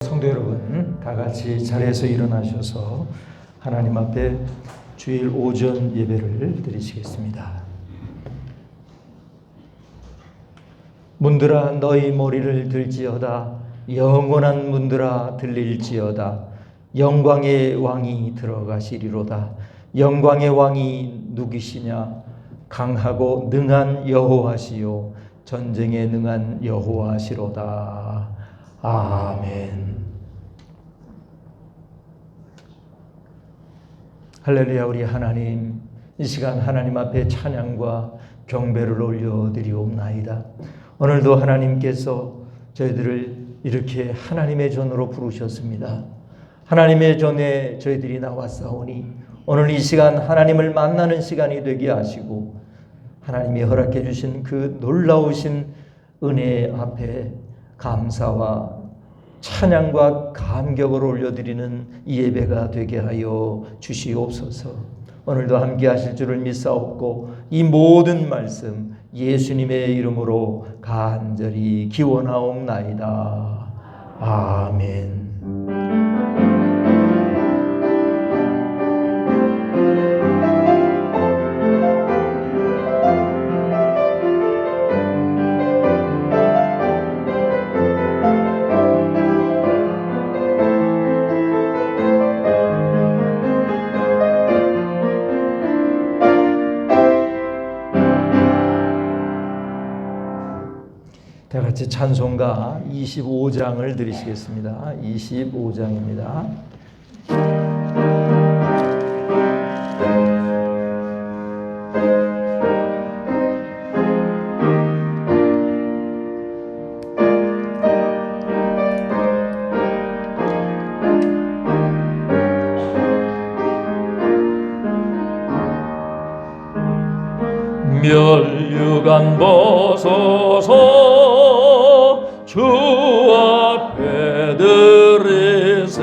성도 여러분, 다 같이 자리에서 일어나셔서 하나님 앞에 주일 오전 예배를 드리시겠습니다. 문들아 너희 머리를 들지어다. 영원한 문들아 들릴지어다. 영광의 왕이 들어가시리로다. 영광의 왕이 누구시냐? 강하고 능한 여호와시요 전쟁에 능한 여호와시로다. 아멘. 할렐루야. 우리 하나님, 이 시간 하나님 앞에 찬양과 경배를 올려드리옵나이다. 오늘도 하나님께서 저희들을 이렇게 하나님의 전으로 부르셨습니다. 하나님의 전에 저희들이 나왔사오니 오늘 이 시간 하나님을 만나는 시간이 되게 하시고 하나님이 허락해 주신 그 놀라우신 은혜 앞에 감사와 찬양과 감격을 올려드리는 이 예배가 되게 하여 주시옵소서. 오늘도 함께 하실 줄을 믿사옵고 이 모든 말씀 예수님의 이름으로 간절히 기원하옵나이다. 아멘. 다 같이 찬송가 25장을 드리시겠습니다. 25장입니다. 멸류관 벗어서 주 앞에 들으세.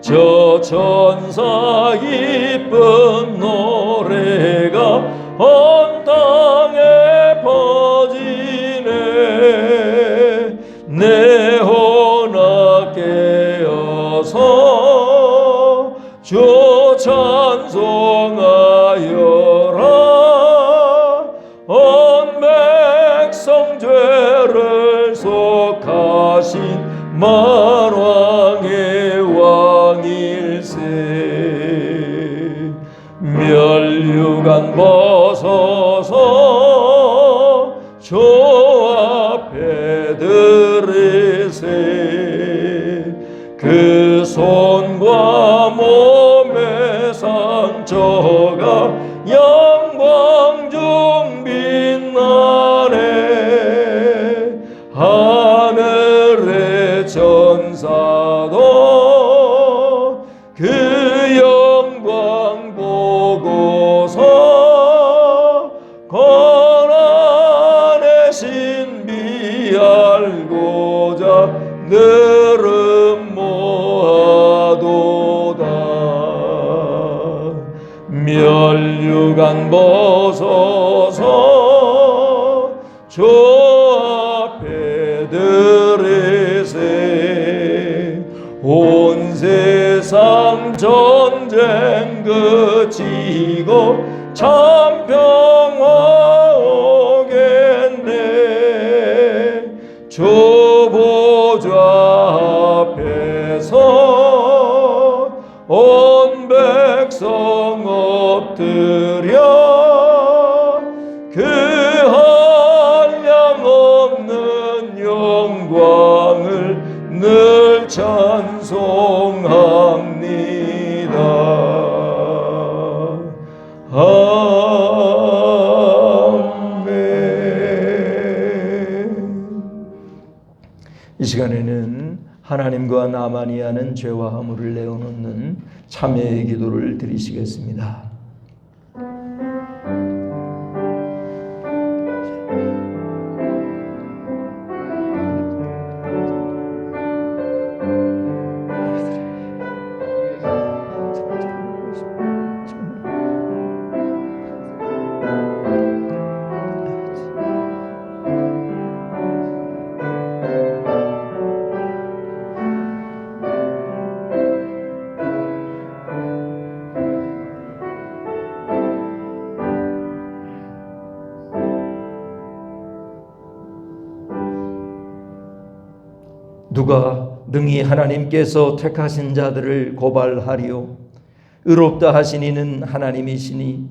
저 천사 기쁜 노래가 온 땅에 퍼지네. 내 혼악 깨어서 주 찬송하여라. 온 백성 죄를 속하신 만왕의 왕일세. 멸류관 벗어서 주 앞에 들으세. 그 손과 몸의 상처가 영광 중 빛나네. 하늘의 천사도 그 영광 보고서 고난의 신비 알고자 늘은 모아도다. 멸류관 벗어서 주 앞에 들으세. 온 세상 전쟁 그치고 참 평화 오겠네. 주 보좌 앞에서 온 백성 엎드려 그 한량없는 영광을 늘 찬송합니다. 아멘. 이 시간에는 하나님과 나만이 하는 죄와 허물을 내어놓는 참회의 기도를 드리시겠습니다. 누가 능히 하나님께서 택하신 자들을 고발하리요? 의롭다 하신 이는 하나님이시니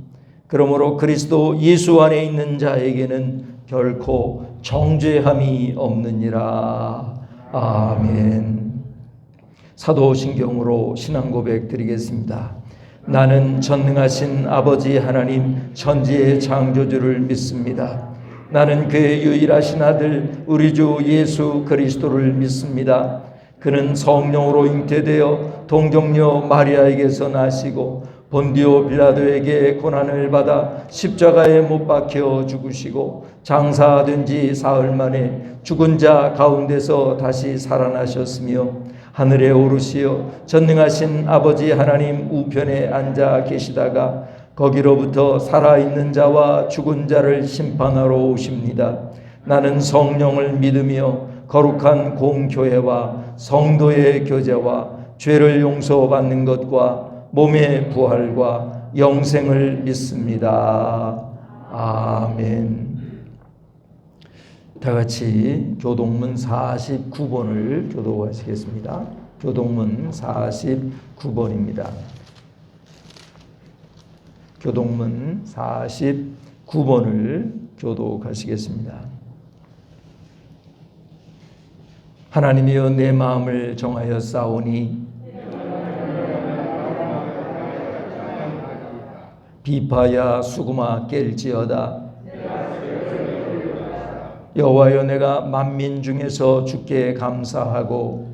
그러므로 그리스도 예수 안에 있는 자에게는 결코 정죄함이 없느니라. 아멘. 사도신경으로 신앙 고백 드리겠습니다. 나는 전능하신 아버지 하나님 천지의 창조주를 믿습니다. 나는 그의 유일하신 아들 우리 주 예수 그리스도를 믿습니다. 그는 성령으로 잉태되어 동정녀 마리아에게서 나시고 본디오 빌라도에게 고난을 받아 십자가에 못 박혀 죽으시고 장사된 지 사흘 만에 죽은 자 가운데서 다시 살아나셨으며 하늘에 오르시어 전능하신 아버지 하나님 우편에 앉아 계시다가 거기로부터 살아있는 자와 죽은 자를 심판하러 오십니다. 나는 성령을 믿으며 거룩한 공교회와 성도의 교제와 죄를 용서받는 것과 몸의 부활과 영생을 믿습니다. 아멘. 다 같이 교동문 49번을 교도하시겠습니다. 교동문 49번입니다. 교동문 49번을 교도하시겠습니다. 하나님이여 내 마음을 정하여 싸우니 비파야 수구마 깰지어다. 여호와여 내가 만민 중에서 주께 감사하고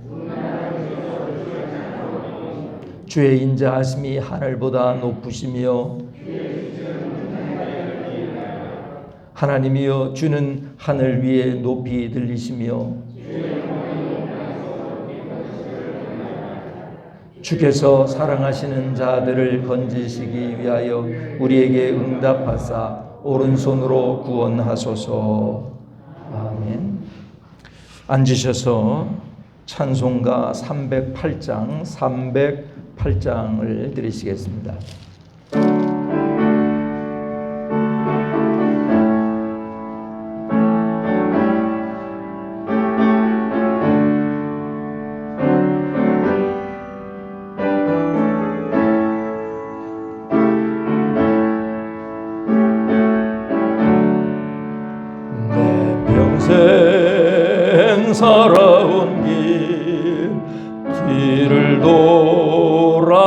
주의 인자하심이 하늘보다 높으시며 하나님이여 주는 하늘 위에 높이 들리시며 주께서 사랑하시는 자들을 건지시기 위하여 우리에게 응답하사 오른손으로 구원하소서. 아멘. 앉으셔서 찬송가 308장을 드리시겠습니다. 평생 살아온 길 뒤를 돌아보니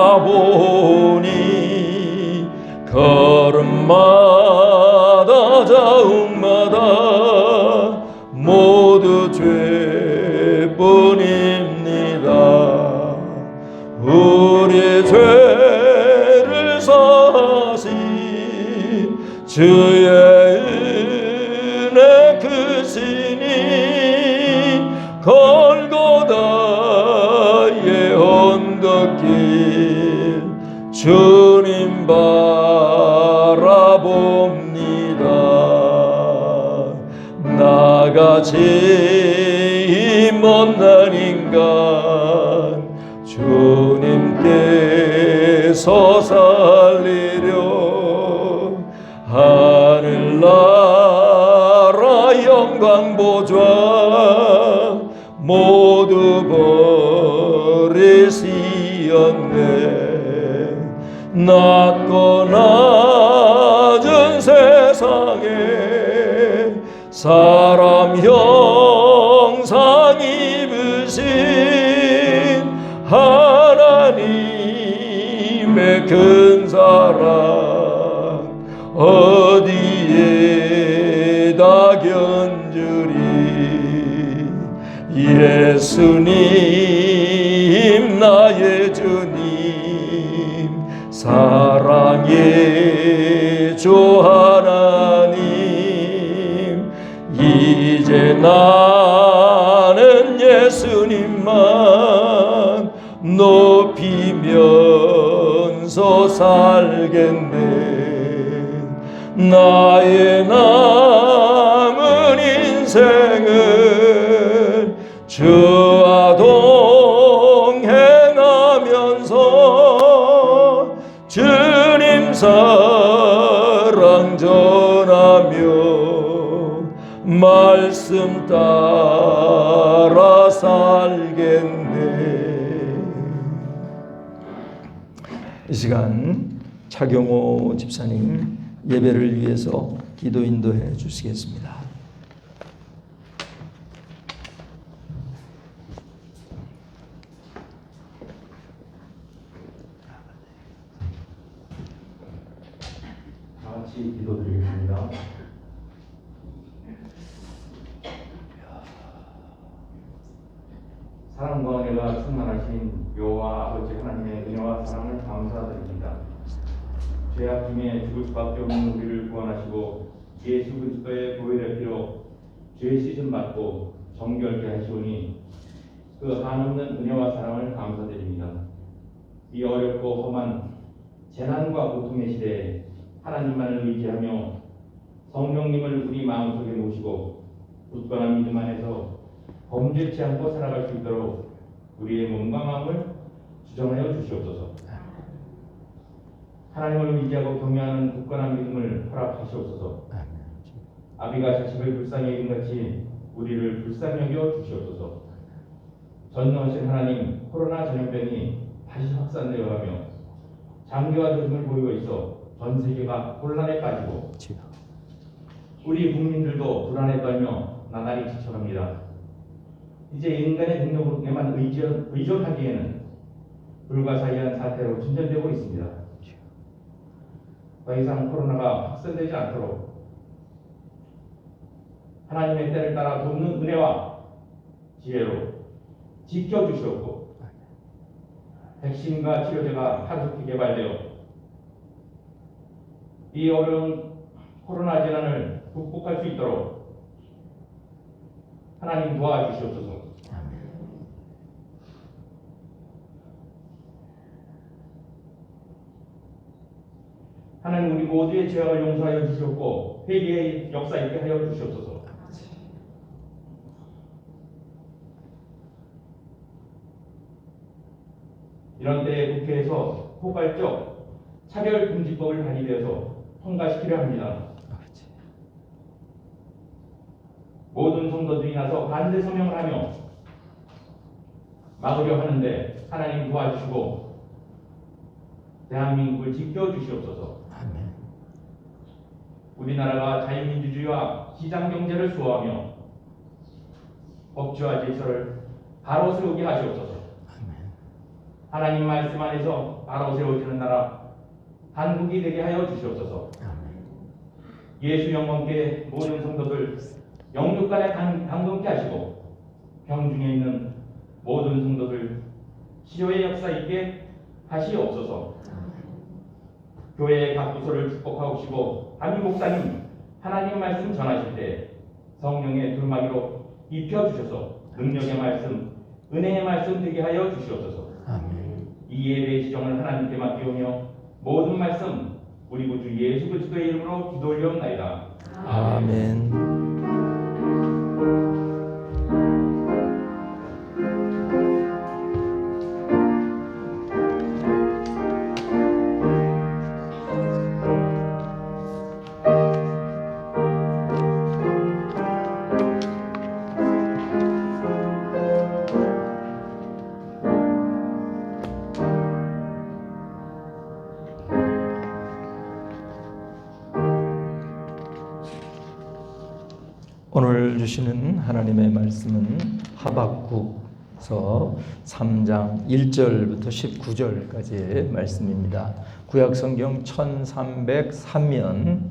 걸음마다 자욱마다 모두 죄뿐입니다. 우리 죄를 사하신 주의 골고다의 언덕길 주님 바라봅니다. 나같이 못난 인간 주님께서 살리려 하늘나라 영광보좌 모두 버리시었네. 낮고 낮은 세상에 사람 형상 입으신 하나님의 큰 사랑 어디에다 견주리. 예수님 나의 주님 사랑의 주 하나님 이제 나는 예수님만 높이면서 살겠네. 나의 남은 인생을 주와 동행하면서 주님 사랑 전하며 말씀 따라 살겠네. 이 시간 차경호 집사님 예배를 위해서 기도 인도해 주시겠습니다. 다 같이 기도드리겠습니다. 사랑과 은혜가 충만하신 여호와 아버지 하나님의 은혜와 사랑을 감사드립니다. 죄악 중에 죽을 수밖에 없는 우리를 구원하시고 예수 그리스도의 보혈의 피로 죄 씻음 받고 정결케 하시오니 그 한없는 은혜와 사랑을 감사드립니다. 이 어렵고 험한 재난과 고통의 시대에 하나님만을 의지하며 성령님을 우리 마음속에 모시고 굳건한 믿음 안에서 범죄치 않고 살아갈 수 있도록 우리의 몸과 마음을 주정하여 주시옵소서. 하나님을 의지하고 경외하는 굳건한 믿음을 허락하시옵소서. 아비가 자식을 불쌍히 여긴 같이 우리를 불쌍히 여겨 주시옵소서. 전능하신 하나님, 코로나 전염병이 다시 확산되어가며 장기화 조짐을 보이고 있어 전 세계가 혼란에 빠지고 우리 국민들도 불안에 떨며 나날이 지쳐갑니다. 이제 인간의 능력에만 의존하기에는 불가사의한 사태로 진전되고 있습니다. 더 이상 코로나가 확산되지 않도록 하나님의 때를 따라 돕는 은혜와 지혜로 지켜주시옵고 백신과 치료제가 하루속히 개발되어 이 어려운 코로나 재난을 극복할 수 있도록 하나님 도와주시옵소서. 하나님 우리 모두의 죄악을 용서하여 주시옵고 회개의 역사 있게 하여 주시옵소서. 이런 때에 국회에서 포괄적 차별금지법을 발의되어서 통과시키려 합니다. 모든 성도들이 나서 반대 서명을 하며 막으려 하는데 하나님 도와주시고 대한민국을 지켜주시옵소서. 우리나라가 자유민주주의와 시장경제를 수호하며 법치와 질서를 바로 세우게 하시옵소서. 하나님 말씀 안에서 바로 세워지는 나라 한국이 되게 하여 주시옵소서. 예수 영광께 모든 성도들 영육 간에 강건케 하시고 병중에 있는 모든 성도들 치료의 역사 있게 하시옵소서. 교회의 각 부서를 축복하시고 담임 목사님 하나님 말씀 전하실 때 성령의 두루마기로 입혀주셔서 능력의 말씀, 은혜의 말씀 되게 하여 주시옵소서. 이 예배의 지정을 하나님께 맡기오며 모든 말씀 우리 구주 예수 그리스도의 이름으로 기도 올려옵나이다. 아멘. 오늘 주시는 하나님의 말씀은 하박국서 3장 1절부터 19절까지의 말씀입니다. 구약성경 1303면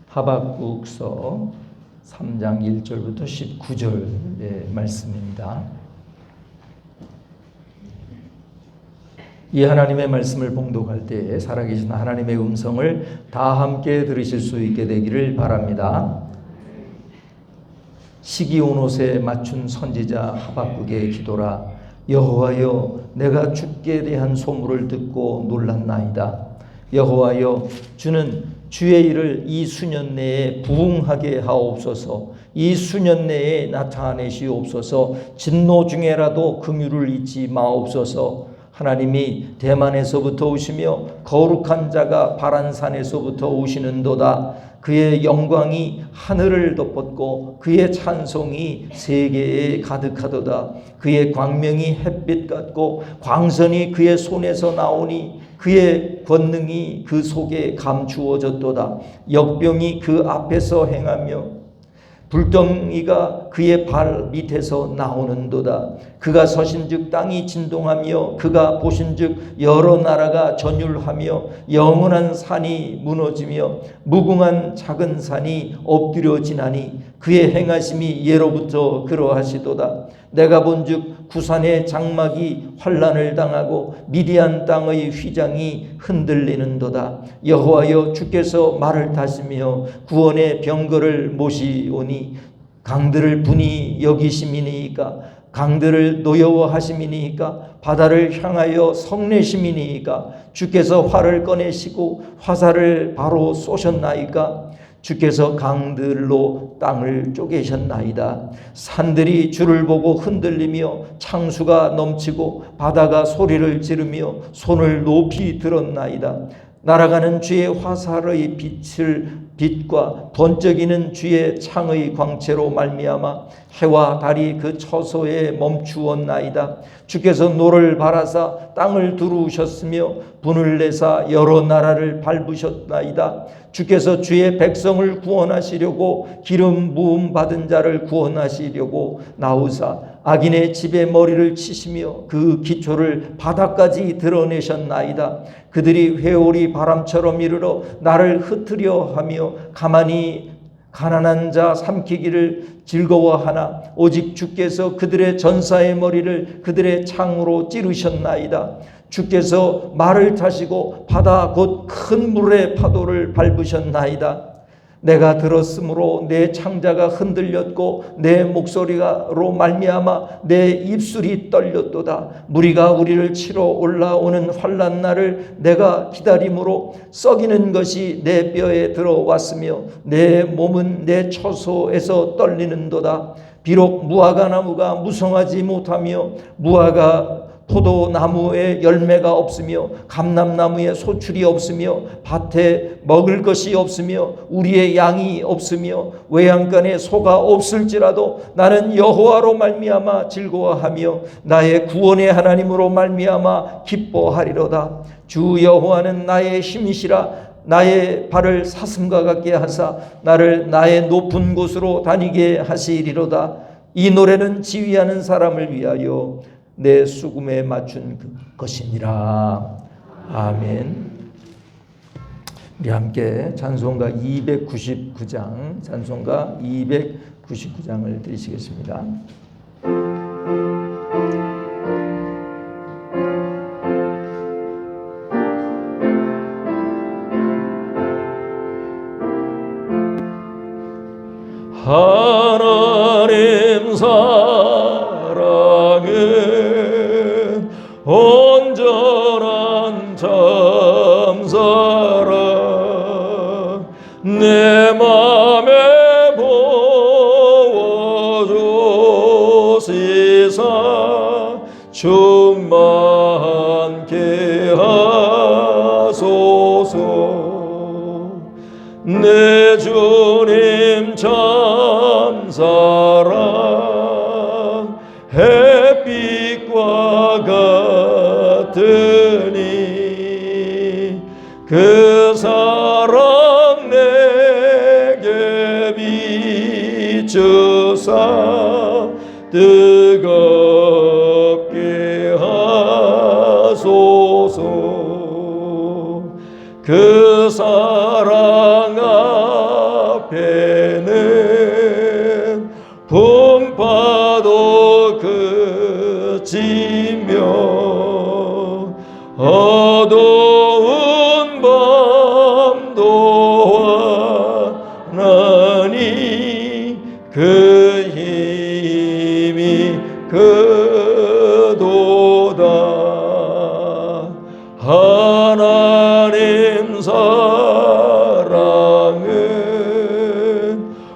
하박국서 3장 1절부터 19절의 말씀입니다. 이 하나님의 말씀을 봉독할 때에 살아계신 하나님의 음성을 다 함께 들으실 수 있게 되기를 바랍니다. 시기 온 옷에 맞춘 선지자 하박국의 기도라. 여호와여, 내가 주께 대한 소문을 듣고 놀랐나이다. 여호와여, 주는 주의 일을 이 수년 내에 부응하게 하옵소서. 이 수년 내에 나타내시옵소서. 진노 중에라도 긍휼을 잊지 마옵소서. 하나님이 대만에서부터 오시며 거룩한 자가 바란산에서부터 오시는도다. 그의 영광이 하늘을 덮었고 그의 찬송이 세계에 가득하도다. 그의 광명이 햇빛 같고 광선이 그의 손에서 나오니 그의 권능이 그 속에 감추어졌도다. 역병이 그 앞에서 행하며 불덩이가 그의 발 밑에서 나오는도다. 그가 서신즉 땅이 진동하며 그가 보신즉 여러 나라가 전율하며 영원한 산이 무너지며 무궁한 작은 산이 엎드려지나니 그의 행하심이 예로부터 그러하시도다. 내가 본즉 구산의 장막이 환난을 당하고 미디안 땅의 휘장이 흔들리는도다. 여호와여 주께서 말을 타시며 구원의 병거를 모시오니 강들을 분이 여기심이니이까 강들을 노여워하심이니이까 바다를 향하여 성내심이니이까 주께서 활을 꺼내시고 화살을 바로 쏘셨나이까 주께서 강들로 땅을 쪼개셨나이다. 산들이 주를 보고 흔들리며 창수가 넘치고 바다가 소리를 지르며 손을 높이 들었나이다. 날아가는 주의 화살의 빛과 번쩍이는 주의 창의 광채로 말미암아 해와 달이 그 처소에 멈추었나이다. 주께서 노를 바라사 땅을 두루우셨으며 분을 내사 여러 나라를 밟으셨나이다. 주께서 주의 백성을 구원하시려고 기름 부음 받은 자를 구원하시려고 나오사 악인의 집에 머리를 치시며 그 기초를 바닥까지 드러내셨나이다. 그들이 회오리 바람처럼 이르러 나를 흩으려 하며 가만히 가난한 자 삼키기를 즐거워하나 오직 주께서 그들의 전사의 머리를 그들의 창으로 찌르셨나이다. 주께서 말을 타시고 바다 곧 큰 물의 파도를 밟으셨나이다. 내가 들었으므로 내 창자가 흔들렸고 내 목소리로 말미암아 내 입술이 떨렸도다. 무리가 우리를 치러 올라오는 환난 날을 내가 기다림으로 썩이는 것이 내 뼈에 들어왔으며 내 몸은 내 처소에서 떨리는도다. 비록 무화과 나무가 무성하지 못하며 무화과 포도나무에 열매가 없으며 감람나무에 소출이 없으며 밭에 먹을 것이 없으며 우리의 양이 없으며 외양간에 소가 없을지라도 나는 여호와로 말미암아 즐거워하며 나의 구원의 하나님으로 말미암아 기뻐하리로다. 주 여호와는 나의 힘이시라. 나의 발을 사슴과 같게 하사 나를 나의 높은 곳으로 다니게 하시리로다. 이 노래는 지휘하는 사람을 위하여 내 수금에 맞춘 것이니라. 아멘. 우리 함께 찬송가 299장, 찬송가 299장을 드리시겠습니다. 하나님 사랑은 온전한 참사랑 내 맘에 부어주시사 충만케 하소서. 내 주님 참사랑 햇빛과 같으니 그 사랑 내게 비추사 뜨겁게 하소서. 그 사랑 앞에는 풍파도 그치며 어두운 밤도 환하니 그 힘이 그도다. 하나님 사랑은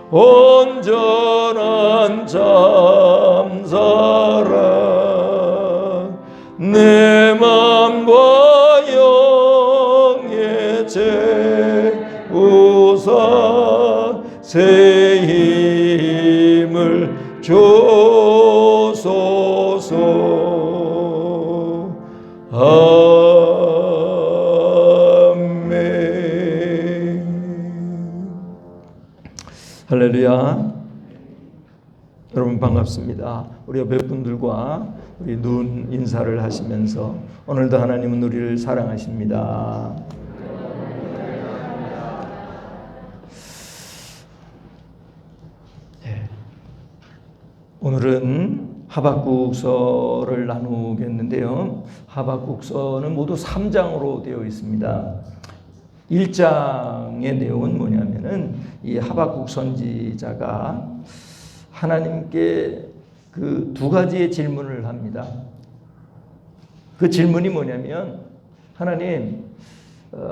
온전한 참사랑 내 맘 할렐루야. 여러분 반갑습니다. 우리 옆에 분들과 우리 눈 인사를 하시면서 오늘도 하나님은 우리를 사랑하십니다. 네. 오늘은 하박국서를 나누겠는데요. 하박국서는 모두 3장으로 되어 있습니다. 1장의 내용은 뭐냐면은 이 하박국 선지자가 하나님께 그 두 가지의 질문을 합니다. 그 질문이 뭐냐면 하나님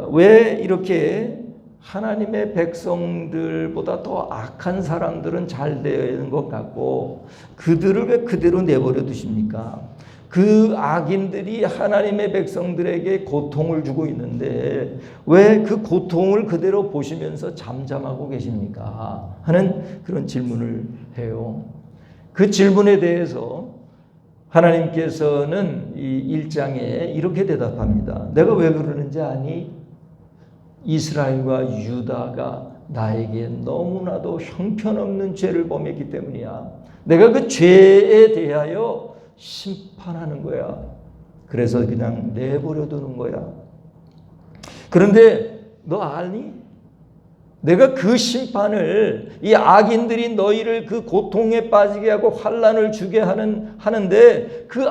왜 이렇게 하나님의 백성들보다 더 악한 사람들은 잘 되는 것 같고 그들을 왜 그대로 내버려 두십니까? 그 악인들이 하나님의 백성들에게 고통을 주고 있는데 왜 그 고통을 그대로 보시면서 잠잠하고 계십니까? 하는 그런 질문을 해요. 그 질문에 대해서 하나님께서는 이 1장에 이렇게 대답합니다. 내가 왜 그러는지 아니? 이스라엘과 유다가 나에게 너무나도 형편없는 죄를 범했기 때문이야. 내가 그 죄에 대하여 심판하는 거야. 그래서 그냥 내버려 두는 거야. 그런데 너 아니? 내가 그 심판을 이 악인들이 너희를 그 고통에 빠지게 하고 환난을 주게 하는데 그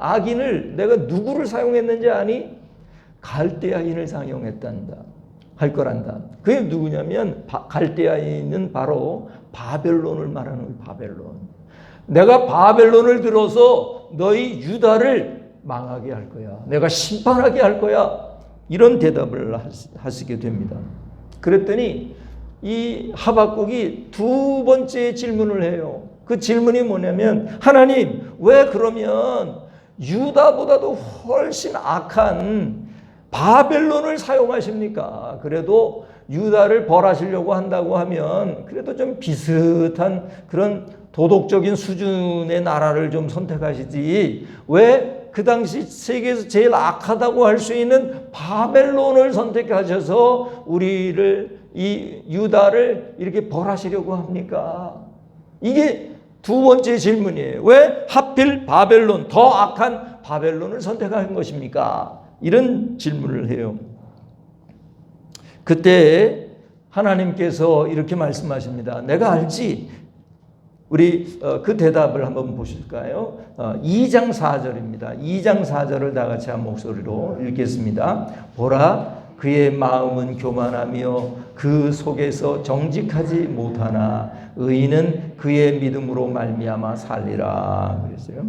악인을 내가 누구를 사용했는지 아니? 갈대아인을 사용했단다. 할 거란다. 그게 누구냐면 갈대아인은 바로 바벨론을 말하는 거예요. 바벨론. 내가 바벨론을 들어서 너희 유다를 망하게 할 거야. 내가 심판하게 할 거야. 이런 대답을 하시게 됩니다. 그랬더니 이 하박국이 두 번째 질문을 해요. 그 질문이 뭐냐면 하나님 왜 그러면 유다보다도 훨씬 악한 바벨론을 사용하십니까? 그래도 유다를 벌하시려고 한다고 하면 그래도 좀 비슷한 그런 도덕적인 수준의 나라를 좀 선택하시지 왜 그 당시 세계에서 제일 악하다고 할 수 있는 바벨론을 선택하셔서 우리를 이 유다를 이렇게 벌하시려고 합니까? 이게 두 번째 질문이에요. 왜 하필 바벨론, 더 악한 바벨론을 선택한 것입니까? 이런 질문을 해요. 그때 하나님께서 이렇게 말씀하십니다. 내가 알지? 우리 그 대답을 한번 보실까요? 2장 4절입니다. 2장 4절을 다 같이 한 목소리로 읽겠습니다. 보라, 그의 마음은 교만하며 그 속에서 정직하지 못하나 의인은 그의 믿음으로 말미암아 살리라. 그랬어요.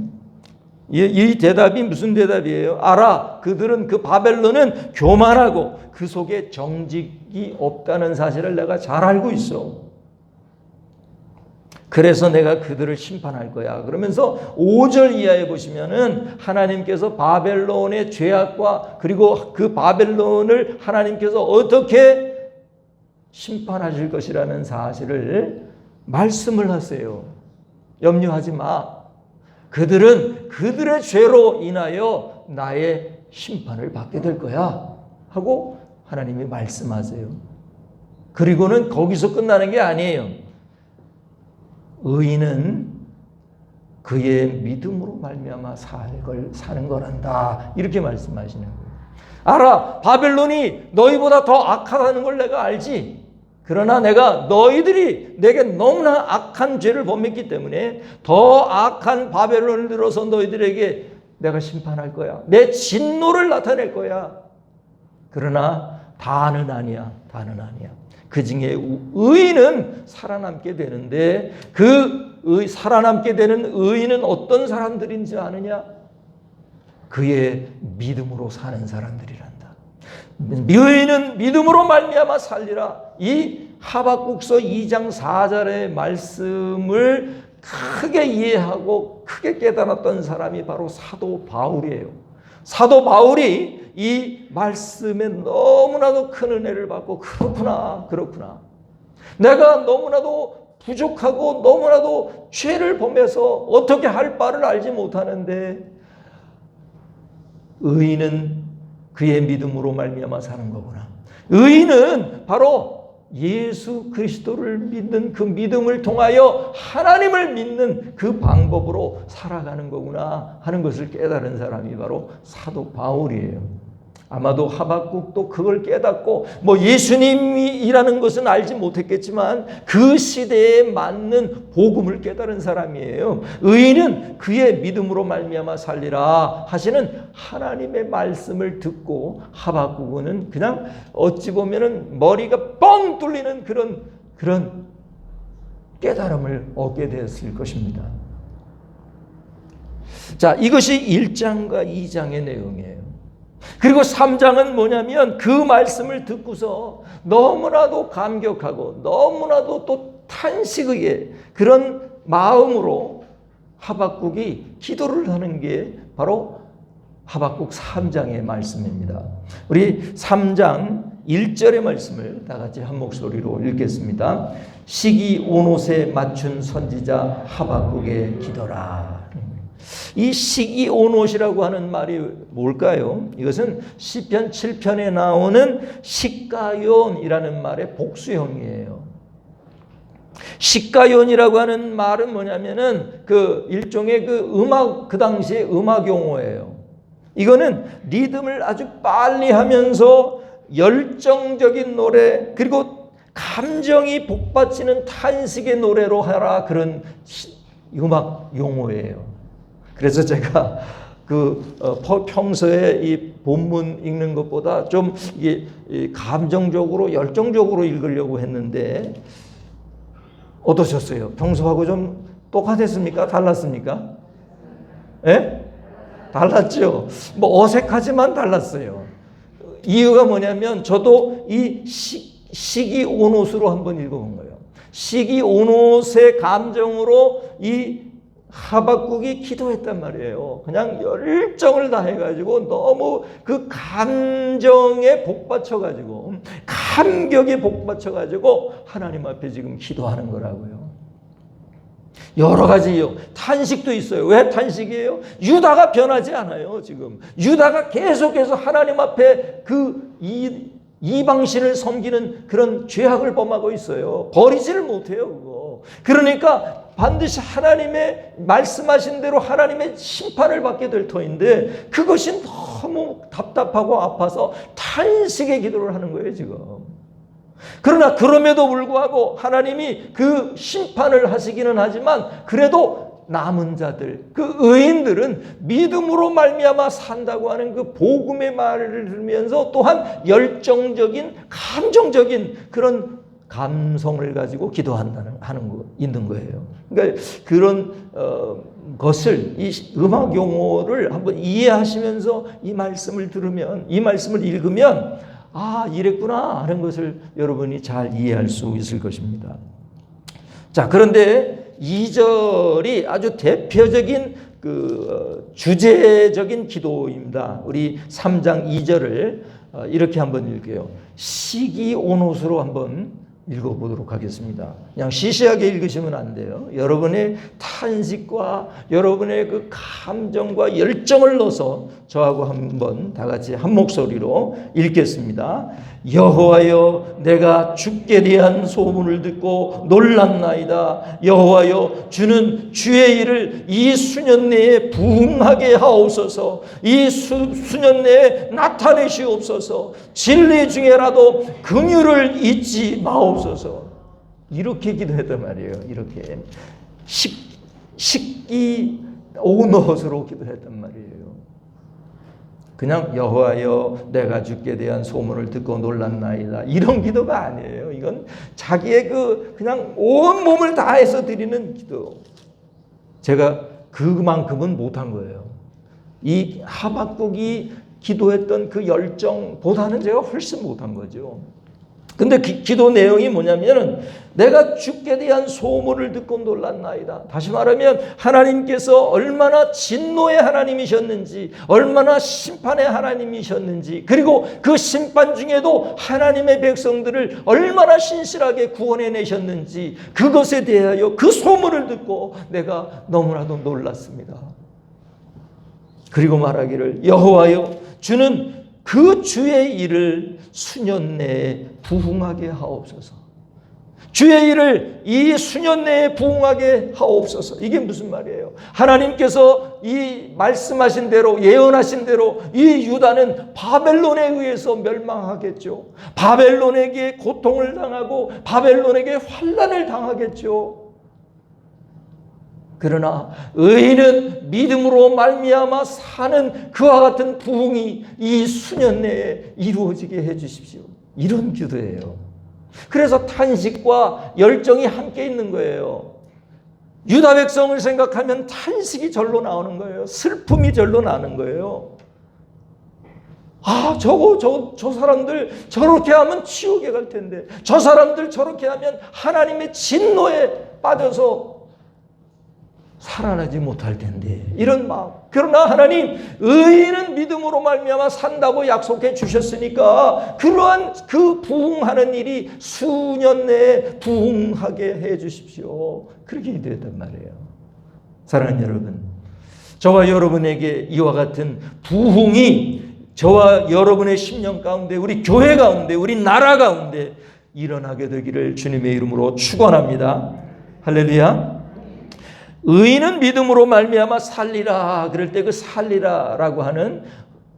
이 대답이 무슨 대답이에요? 알아. 그들은 그 바벨론은 교만하고 그 속에 정직이 없다는 사실을 내가 잘 알고 있어. 그래서 내가 그들을 심판할 거야. 그러면서 5절 이하에 보시면은 하나님께서 바벨론의 죄악과 그리고 그 바벨론을 하나님께서 어떻게 심판하실 것이라는 사실을 말씀을 하세요. 염려하지 마. 그들은 그들의 죄로 인하여 나의 심판을 받게 될 거야. 하고 하나님이 말씀하세요. 그리고는 거기서 끝나는 게 아니에요. 의인은 그의 믿음으로 말미암아 사는 거란다. 이렇게 말씀하시는 거예요. 알아. 바벨론이 너희보다 더 악하다는 걸 내가 알지. 그러나 내가 너희들이 내게 너무나 악한 죄를 범했기 때문에 더 악한 바벨론을 들어서 너희들에게 내가 심판할 거야. 내 진노를 나타낼 거야. 그러나 다는 아니야. 다는 아니야. 그 중에 의인은 살아남게 되는데 그 살아남게 되는 의인은 어떤 사람들인지 아느냐? 그의 믿음으로 사는 사람들이란다. 의인은 믿음으로 말미암아 살리라. 이 하박국서 2장 4절의 말씀을 크게 이해하고 크게 깨달았던 사람이 바로 사도 바울이에요. 사도 바울이 이 말씀에 너무나도 큰 은혜를 받고 그렇구나. 내가 너무나도 부족하고 너무나도 죄를 범해서 어떻게 할 바를 알지 못하는데 의인은 그의 믿음으로 말미암아 사는 거구나. 의인은 바로 예수 그리스도를 믿는 그 믿음을 통하여 하나님을 믿는 그 방법으로 살아가는 거구나 하는 것을 깨달은 사람이 바로 사도 바울이에요. 아마도 하박국도 그걸 깨닫고 예수님이라는 것은 알지 못했겠지만 그 시대에 맞는 복음을 깨달은 사람이에요. 의인은 그의 믿음으로 말미암아 살리라 하시는 하나님의 말씀을 듣고 하박국은 그냥 어찌 보면은 머리가 뻥 뚫리는 그런 깨달음을 얻게 되었을 것입니다. 자, 이것이 1장과 2장의 내용이에요. 그리고 3장은 뭐냐면 그 말씀을 듣고서 너무나도 감격하고 너무나도 또 탄식의 그런 마음으로 하박국이 기도를 하는 게 바로 하박국 3장의 말씀입니다. 우리 3장 1절의 말씀을 다 같이 한 목소리로 읽겠습니다. 시기 온옷에 맞춘 선지자 하박국의 기도라. 이 시기 온옷이라고 하는 말이 뭘까요? 이것은 시편 7편에 나오는 식가연이라는 말의 복수형이에요. 식가연이라고 하는 말은 뭐냐면은 그 일종의 그 당시의 음악 용어예요. 이거는 리듬을 아주 빨리 하면서 열정적인 노래, 그리고 감정이 복받치는 탄식의 노래로 하라, 그런 음악 용어예요. 그래서 제가 평소에 이 본문 읽는 것보다 좀 이게 감정적으로 열정적으로 읽으려고 했는데 어떠셨어요? 평소하고 좀 똑같았습니까? 달랐습니까? 예? 달랐죠. 어색하지만 달랐어요. 이유가 뭐냐면 저도 이 시기 온옷으로 한번 읽어본 거예요. 시기 온옷의 감정으로 이 하박국이 기도했단 말이에요. 그냥 열정을 다해가지고 너무 그 감정에 복받쳐가지고 감격에 복받쳐가지고 하나님 앞에 지금 기도하는 거라고요. 여러 가지요. 탄식도 있어요. 왜 탄식이에요? 유다가 변하지 않아요. 지금 유다가 계속해서 하나님 앞에 이방신을 섬기는 그런 죄악을 범하고 있어요. 버리지를 못해요, 그거. 그러니까 반드시 하나님의 말씀하신 대로 하나님의 심판을 받게 될 터인데 그것이 너무 답답하고 아파서 탄식의 기도를 하는 거예요, 지금. 그러나 그럼에도 불구하고 하나님이 그 심판을 하시기는 하지만 그래도 남은 자들, 그 의인들은 믿음으로 말미암아 산다고 하는 그 복음의 말을 들으면서 또한 열정적인, 감정적인 그런 감성을 가지고 있는 거예요. 그러니까 그런 것을 이 음악 용어를 한번 이해하시면서 이 말씀을 들으면, 이 말씀을 읽으면 이랬구나 하는 것을 여러분이 잘 이해할 수 있을 것입니다. 자, 그런데 2절이 아주 대표적인 주제적인 기도입니다. 우리 3장 2절을 이렇게 한번 읽게요. 시기 온옷으로 한번 읽어보도록 하겠습니다. 그냥 시시하게 읽으시면 안 돼요. 여러분의 탄식과 여러분의 그 감정과 열정을 넣어서 저하고 한번 다 같이 한 목소리로 읽겠습니다. 여호와여, 내가 주께 대한 소문을 듣고 놀랐나이다. 여호와여, 주는 주의 일을 이 수년 내에 부응하게 하옵소서. 이 수년 내에 나타내시옵소서. 진리 중에라도 긍휼을 잊지 마옵소서. 이렇게 기도했단 말이에요. 이렇게 식기 온옷으로 기도했단 말이에요. 그냥 여호와여, 내가 주께 대한 소문을 듣고 놀랐나이다, 이런 기도가 아니에요. 이건 자기의 그냥 온 몸을 다해서 드리는 기도. 제가 그만큼은 못한 거예요. 이 하박국이 기도했던 그 열정보다는 제가 훨씬 못한 거죠. 근데 기도 내용이 뭐냐면 내가 주께 대한 소문을 듣고 놀랐나이다. 다시 말하면 하나님께서 얼마나 진노의 하나님이셨는지, 얼마나 심판의 하나님이셨는지, 그리고 그 심판 중에도 하나님의 백성들을 얼마나 신실하게 구원해내셨는지, 그것에 대하여 그 소문을 듣고 내가 너무나도 놀랐습니다. 그리고 말하기를 여호와여 주는 그 주의 일을 수년 내에 부흥하게 하옵소서. 주의 일을 이 수년 내에 부흥하게 하옵소서. 이게 무슨 말이에요? 하나님께서 이 말씀하신 대로 예언하신 대로 이 유다는 바벨론에 의해서 멸망하겠죠. 바벨론에게 고통을 당하고 바벨론에게 환난을 당하겠죠. 그러나 의인은 믿음으로 말미암아 사는 그와 같은 부흥이 이 수년 내에 이루어지게 해 주십시오. 이런 기도예요. 그래서 탄식과 열정이 함께 있는 거예요. 유다 백성을 생각하면 탄식이 절로 나오는 거예요. 슬픔이 절로 나는 거예요. 아, 저 사람들 저렇게 하면 지옥에 갈 텐데, 저 사람들 저렇게 하면 하나님의 진노에 빠져서 살아나지 못할 텐데, 이런 마음. 그러나 하나님 의인은 믿음으로 말미암아 산다고 약속해 주셨으니까 그러한 그 부흥하는 일이 수년 내에 부흥하게 해 주십시오. 그렇게 기도했단 말이에요. 사랑하는 여러분, 저와 여러분에게 이와 같은 부흥이 저와 여러분의 심령 가운데, 우리 교회 가운데, 우리 나라 가운데 일어나게 되기를 주님의 이름으로 축원합니다. 할렐루야. 의인은 믿음으로 말미암아 살리라. 그럴 때 그 살리라라고 하는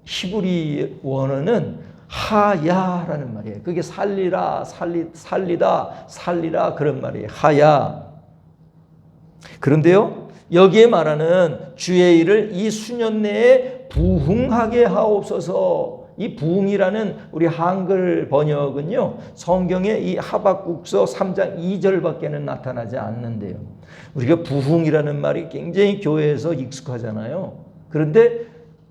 히브리 원어는 하야라는 말이에요. 그게 살리라, 살리다, 살리라 그런 말이에요. 하야. 그런데요, 여기에 말하는 주의 일을 이 수년 내에 부흥하게 하옵소서. 이 부흥이라는 우리 한글 번역은요, 성경에 이 하박국서 3장 2절밖에는 나타나지 않는데요. 우리가 부흥이라는 말이 굉장히 교회에서 익숙하잖아요. 그런데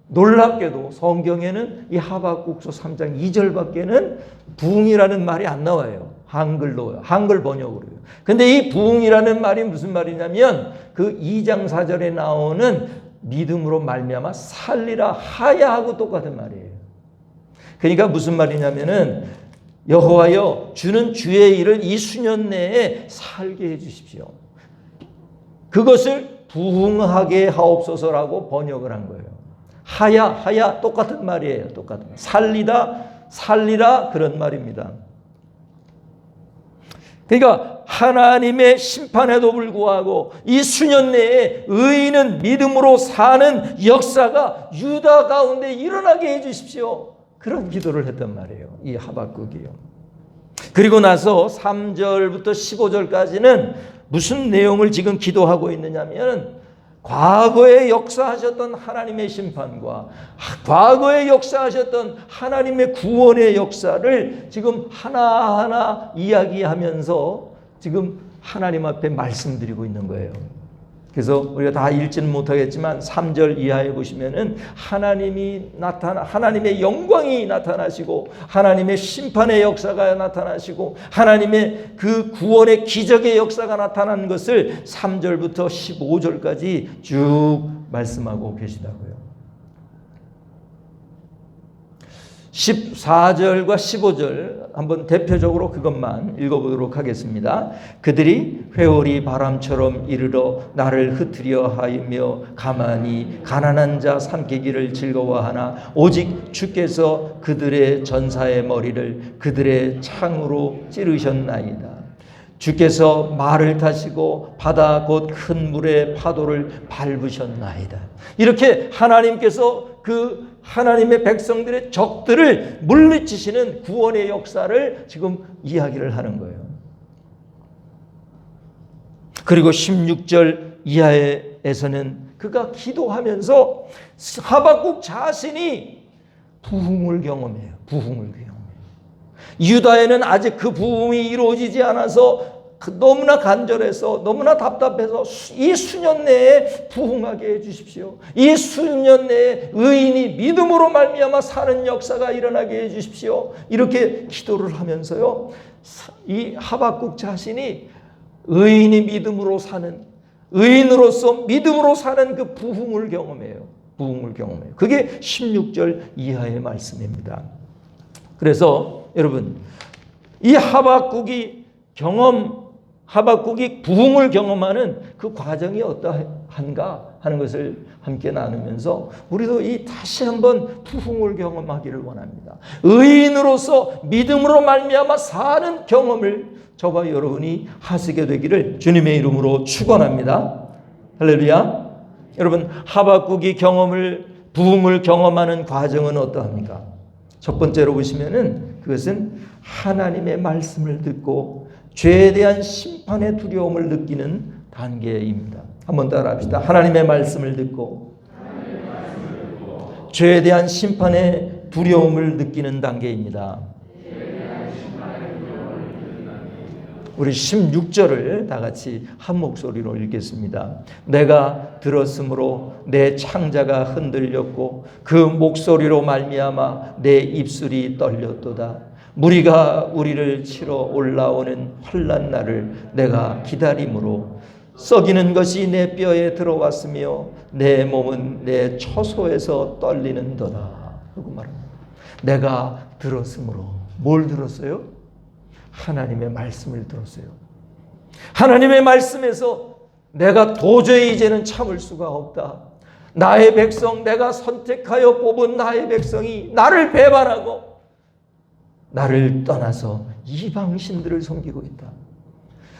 놀랍게도 성경에는 이 하박국서 3장 2절밖에는 부흥이라는 말이 안 나와요. 한글로, 한글 번역으로요. 근데 이 부흥이라는 말이 무슨 말이냐면 그 2장 4절에 나오는 믿음으로 말미암아 살리라 하야하고 똑같은 말이에요. 그러니까 무슨 말이냐면은 여호와여 주는 주의 일을 이 수년 내에 살게 해 주십시오. 그것을 부흥하게 하옵소서라고 번역을 한 거예요. 하야 똑같은 말이에요. 똑같은 말. 살리다, 살리라 그런 말입니다. 그러니까 하나님의 심판에도 불구하고 이 수년 내에 의인은 믿음으로 사는 역사가 유다 가운데 일어나게 해 주십시오. 그런 기도를 했단 말이에요. 이 하박국이요. 그리고 나서 3절부터 15절까지는 무슨 내용을 지금 기도하고 있느냐면 과거에 역사하셨던 하나님의 심판과 과거에 역사하셨던 하나님의 구원의 역사를 지금 하나하나 이야기하면서 지금 하나님 앞에 말씀드리고 있는 거예요. 그래서 우리가 다 읽지는 못하겠지만 3절 이하에 보시면은 하나님의 영광이 나타나시고 하나님의 심판의 역사가 나타나시고 하나님의 그 구원의 기적의 역사가 나타나는 것을 3절부터 15절까지 쭉 말씀하고 계시다고요. 14절과 15절 한번 대표적으로 그것만 읽어보도록 하겠습니다. 그들이 회오리 바람처럼 이르러 나를 흩으려 하며 가만히 가난한 자 삼키기를 즐거워하나 오직 주께서 그들의 전사의 머리를 그들의 창으로 찌르셨나이다. 주께서 말을 타시고 바다 곧 큰 물의 파도를 밟으셨나이다. 이렇게 하나님께서 그 하나님의 백성들의 적들을 물리치시는 구원의 역사를 지금 이야기를 하는 거예요. 그리고 16절 이하에서는 그가 기도하면서 하박국 자신이 부흥을 경험해요. 부흥을 경험해요. 유다에는 아직 그 부흥이 이루어지지 않아서 너무나 간절해서 너무나 답답해서 이 수년 내에 부흥하게 해 주십시오. 이 수년 내에 의인이 믿음으로 말미암아 사는 역사가 일어나게 해 주십시오. 이렇게 기도를 하면서요, 이 하박국 자신이 의인이 믿음으로 사는, 의인으로서 믿음으로 사는 그 부흥을 경험해요. 부흥을 경험해요. 그게 16절 이하의 말씀입니다. 그래서 여러분, 이 하박국이 부흥을 경험하는 그 과정이 한가 하는 것을 함께 나누면서 우리도 이 다시 한번 부흥을 경험하기를 원합니다. 의인으로서 믿음으로 말미암아 사는 경험을 저와 여러분이 하시게 되기를 주님의 이름으로 축원합니다. 할렐루야. 여러분, 하박국이 부흥을 경험하는 과정은 어떠합니까? 첫 번째로 보시면은 그것은 하나님의 말씀을 듣고 죄에 대한 심판의 두려움을 느끼는 단계입니다. 한번 따라합시다. 하나님의 말씀을 듣고 죄에 대한 심판의 두려움을 느끼는 단계입니다. 우리 16절을 다 같이 한 목소리로 읽겠습니다. 내가 들었으므로 내 창자가 흔들렸고 그 목소리로 말미암아 내 입술이 떨렸도다. 무리가 우리를 치러 올라오는 환난 날을 내가 기다림으로 썩이는 것이 내 뼈에 들어왔으며 내 몸은 내 처소에서 떨리는도다 하고 말합니다. 내가 들었으므로 뭘 들었어요? 하나님의 말씀을 들었어요. 하나님의 말씀에서 내가 도저히 이제는 참을 수가 없다. 나의 백성, 내가 선택하여 뽑은 나의 백성이 나를 배반하고 나를 떠나서 이방신들을 섬기고 있다.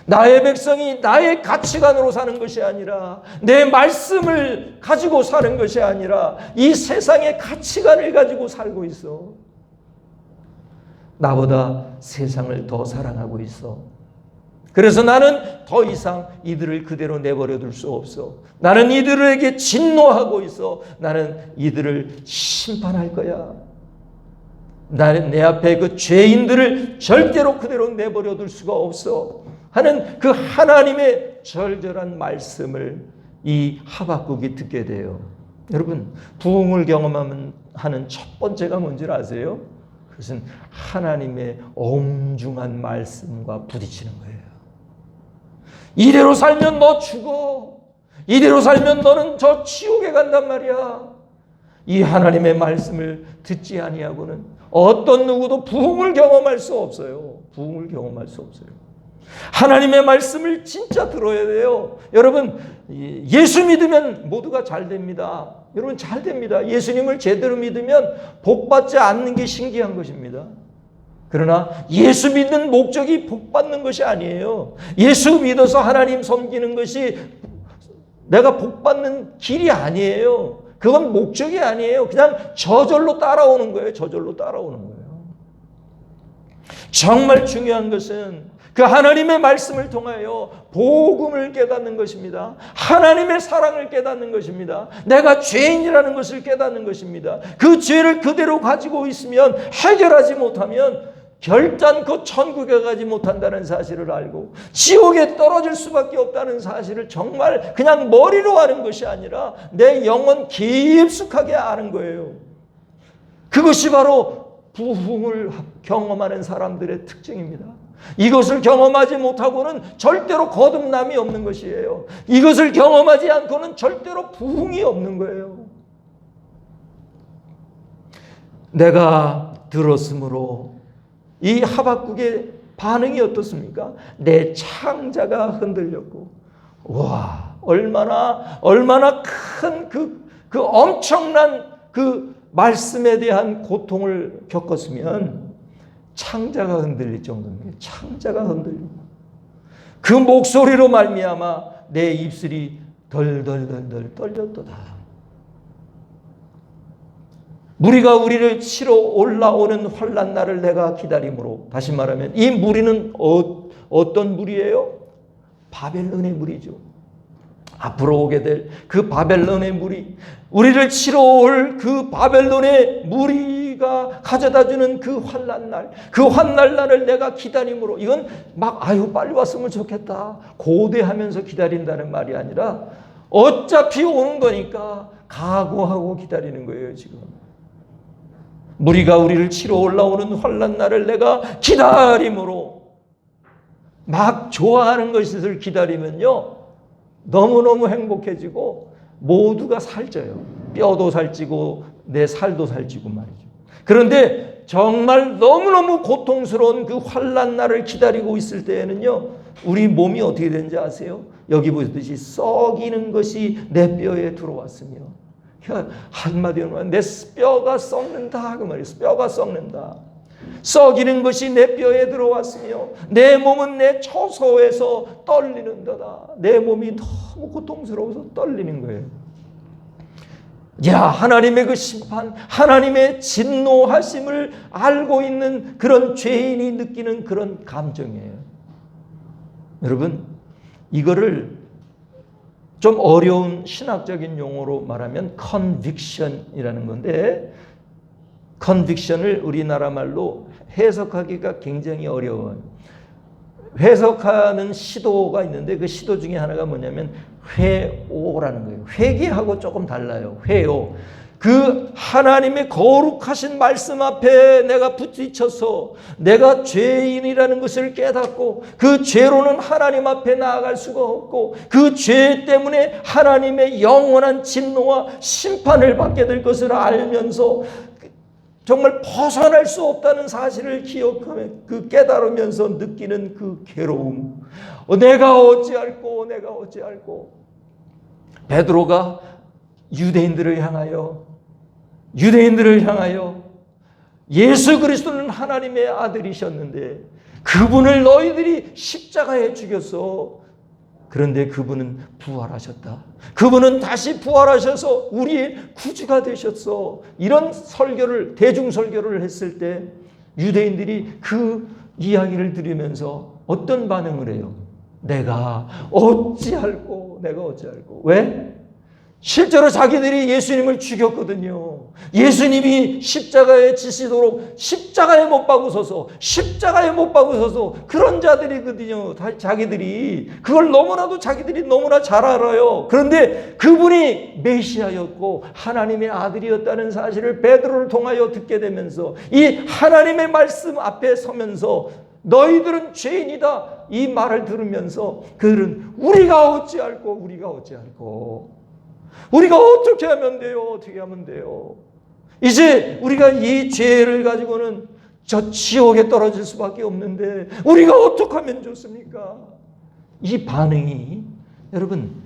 나의 백성이 나의 가치관으로 사는 것이 아니라 내 말씀을 가지고 사는 것이 아니라 이 세상의 가치관을 가지고 살고 있어. 나보다 세상을 더 사랑하고 있어. 그래서 나는 더 이상 이들을 그대로 내버려 둘 수 없어. 나는 이들에게 진노하고 있어. 나는 이들을 심판할 거야. 나는 내 앞에 그 죄인들을 절대로 그대로 내버려 둘 수가 없어 하는 그 하나님의 절절한 말씀을 이 하박국이 듣게 돼요. 여러분, 부흥을 경험하는 첫 번째가 뭔지 아세요? 그것은 하나님의 엄중한 말씀과 부딪히는 거예요. 이대로 살면 너 죽어. 이대로 살면 너는 저 지옥에 간단 말이야. 이 하나님의 말씀을 듣지 아니하고는 어떤 누구도 부흥을 경험할 수 없어요. 부흥을 경험할 수 없어요. 하나님의 말씀을 진짜 들어야 돼요. 여러분, 예수 믿으면 모두가 잘 됩니다. 여러분, 잘 됩니다. 예수님을 제대로 믿으면 복받지 않는 게 신기한 것입니다. 그러나 예수 믿는 목적이 복받는 것이 아니에요. 예수 믿어서 하나님 섬기는 것이 내가 복받는 길이 아니에요. 그건 목적이 아니에요. 그냥 저절로 따라오는 거예요. 저절로 따라오는 거예요. 정말 중요한 것은 그 하나님의 말씀을 통하여 복음을 깨닫는 것입니다. 하나님의 사랑을 깨닫는 것입니다. 내가 죄인이라는 것을 깨닫는 것입니다. 그 죄를 그대로 가지고 있으면 해결하지 못하면 결단코 천국에 가지 못한다는 사실을 알고 지옥에 떨어질 수밖에 없다는 사실을 정말 그냥 머리로 아는 것이 아니라 내 영혼 깊숙하게 아는 거예요. 그것이 바로 부흥을 경험하는 사람들의 특징입니다. 이것을 경험하지 못하고는 절대로 거듭남이 없는 것이에요. 이것을 경험하지 않고는 절대로 부흥이 없는 거예요. 내가 들었으므로 이 하박국의 반응이 어떻습니까? 내 창자가 흔들렸고, 와, 얼마나 큰 그 엄청난 그 말씀에 대한 고통을 겪었으면 창자가 흔들릴 정도입니다. 창자가 흔들리고 그 목소리로 말미암아 내 입술이 덜덜덜덜 떨렸도다. 무리가 우리를 치러 올라오는 환난 날을 내가 기다림으로. 다시 말하면 이 무리는 어떤 무리예요? 바벨론의 무리죠. 앞으로 오게 될 그 바벨론의 무리, 우리를 치러 올 그 바벨론의 무리가 가져다주는 그 환난 날, 그 환난 날을 내가 기다림으로. 이건 막 빨리 왔으면 좋겠다 고대하면서 기다린다는 말이 아니라 어차피 오는 거니까 각오하고 기다리는 거예요. 지금 무리가 우리를 치러 올라오는 환난 날을 내가 기다림으로. 막 좋아하는 것을 기다리면요 너무너무 행복해지고 모두가 살쪄요. 뼈도 살찌고 내 살도 살찌고 말이죠. 그런데 정말 너무너무 고통스러운 그 환난 날을 기다리고 있을 때에는요 우리 몸이 어떻게 되는지 아세요? 여기 보시듯이 썩이는 것이 내 뼈에 들어왔으며, 한마디로 내 뼈가 썩는다 그 말이에요. 뼈가 썩는다. 썩이는 것이 내 뼈에 들어왔으며 내 몸은 내 처소에서 떨리는도다. 내 몸이 너무 고통스러워서 떨리는 거예요. 야, 하나님의 그 심판, 하나님의 진노하심을 알고 있는 그런 죄인이 느끼는 그런 감정이에요. 여러분, 이거를 좀 어려운 신학적인 용어로 말하면 conviction이라는 건데, conviction을 우리나라 말로 해석하기가 굉장히 어려워요. 해석하는 시도가 있는데 그 시도 중에 하나가 뭐냐면 회오라는 거예요. 회개하고 조금 달라요. 회오. 그 하나님의 거룩하신 말씀 앞에 내가 부딪혀서 내가 죄인이라는 것을 깨닫고 그 죄로는 하나님 앞에 나아갈 수가 없고 그 죄 때문에 하나님의 영원한 진노와 심판을 받게 될 것을 알면서 정말 벗어날 수 없다는 사실을 기억하며 그 깨달으면서 느끼는 그 괴로움. 내가 어찌할꼬 내가 어찌할꼬. 베드로가 유대인들을 향하여 예수 그리스도는 하나님의 아들이셨는데 그분을 너희들이 십자가에 죽였어. 그런데 그분은 부활하셨다. 그분은 다시 부활하셔서 우리의 구주가 되셨어. 이런 설교를, 대중 설교를 했을 때 유대인들이 그 이야기를 들으면서 어떤 반응을 해요? 내가 어찌할꼬. 왜? 실제로 자기들이 예수님을 죽였거든요. 예수님이 십자가에 지시도록 십자가에 못 박으셔서 그런 자들이거든요. 자기들이 그걸 자기들이 너무나 잘 알아요. 그런데 그분이 메시아였고 하나님의 아들이었다는 사실을 베드로를 통하여 듣게 되면서 이 하나님의 말씀 앞에 서면서 너희들은 죄인이다 이 말을 들으면서 그들은 우리가 어찌할꼬 우리가 어떻게 하면 돼요? 이제 우리가 이 죄를 가지고는 저 지옥에 떨어질 수밖에 없는데 우리가 어떻게 하면 좋습니까? 이 반응이 여러분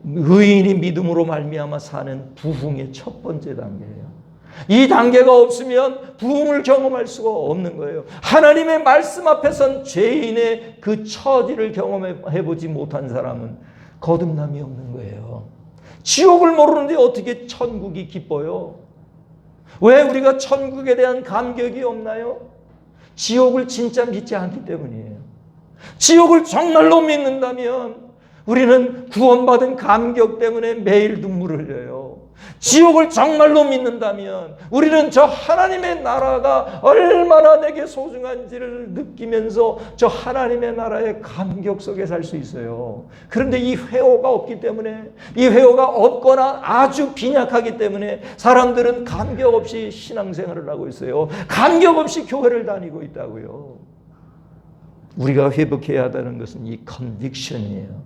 의인이 믿음으로 말미암아 사는 부흥의 첫 번째 단계예요. 이 단계가 없으면 부흥을 경험할 수가 없는 거예요. 하나님의 말씀 앞에 선 죄인의 그 처지를 경험해보지 못한 사람은 거듭남이 없는 거예요. 지옥을 모르는데 어떻게 천국이 기뻐요? 왜 우리가 천국에 대한 감격이 없나요? 지옥을 진짜 믿지 않기 때문이에요. 지옥을 정말로 믿는다면 우리는 구원받은 감격 때문에 매일 눈물을 흘려요. 지옥을 정말로 믿는다면 우리는 저 하나님의 나라가 얼마나 내게 소중한지를 느끼면서 저 하나님의 나라의 감격 속에 살 수 있어요. 그런데 이 회오가 없기 때문에, 이 회오가 없거나 아주 빈약하기 때문에 사람들은 감격 없이 신앙생활을 하고 있어요. 감격 없이 교회를 다니고 있다고요. 우리가 회복해야 한다는 것은 이 컨빅션이에요.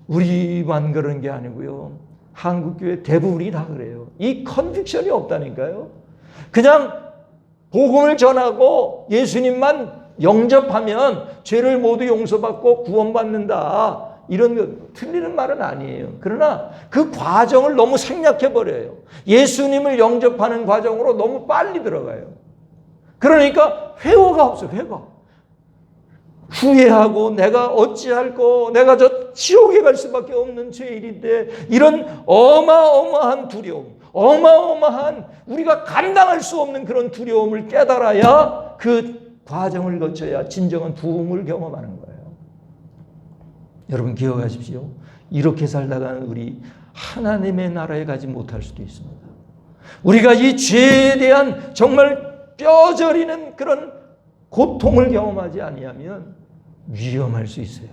우리만 그런 게 아니고요. 한국교회 대부분이 다 그래요. 이 컨빅션이 없다니까요. 그냥 복음을 전하고 예수님만 영접하면 죄를 모두 용서받고 구원받는다. 이런 거 틀리는 말은 아니에요. 그러나 그 과정을 너무 생략해버려요. 예수님을 영접하는 과정으로 너무 빨리 들어가요. 그러니까 회오가 없어요. 회오가. 후회하고 내가 어찌할꼬 내가 저 지옥에 갈 수밖에 없는 죄인인데 이런 어마어마한 두려움, 어마어마한 우리가 감당할 수 없는 그런 두려움을 깨달아야 그 과정을 거쳐야 진정한 부흥을 경험하는 거예요. 여러분 기억하십시오. 이렇게 살다가는 우리 하나님의 나라에 가지 못할 수도 있습니다. 우리가 이 죄에 대한 정말 뼈저리는 그런 고통을 경험하지 아니하면 위험할 수 있어요.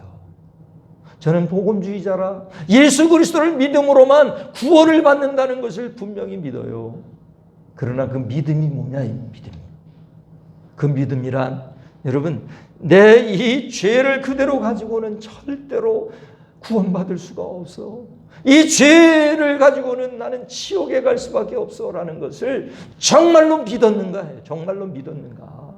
저는 복음주의자라 예수 그리스도를 믿음으로만 구원을 받는다는 것을 분명히 믿어요. 그러나 그 믿음이 뭐냐? 이 믿음이. 그 믿음이란 여러분 내 이 죄를 그대로 가지고는 절대로 구원받을 수가 없어. 이 죄를 가지고는 나는 지옥에 갈 수밖에 없어라는 것을 정말로 믿었는가 해요. 정말로 믿었는가.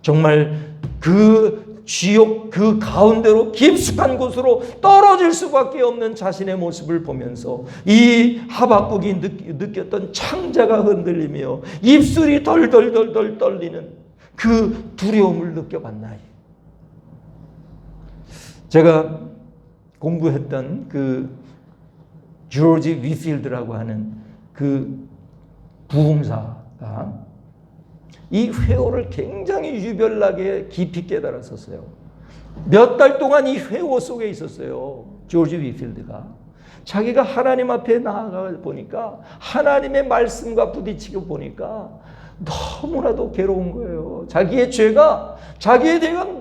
정말 그 지옥 그 가운데로 깊숙한 곳으로 떨어질 수밖에 없는 자신의 모습을 보면서 이 하박국이 느꼈던 창자가 흔들리며 입술이 덜덜덜덜 떨리는 그 두려움을 느껴봤나요? 제가 공부했던 그 조지 위필드라고 하는 그 부흥사가 이 회오를 굉장히 유별나게 깊이 깨달았었어요. 몇 달 동안 이 회오 속에 있었어요. 조지 위필드가. 자기가 하나님 앞에 나아가 보니까 하나님의 말씀과 부딪히고 보니까 너무나도 괴로운 거예요. 자기의 죄가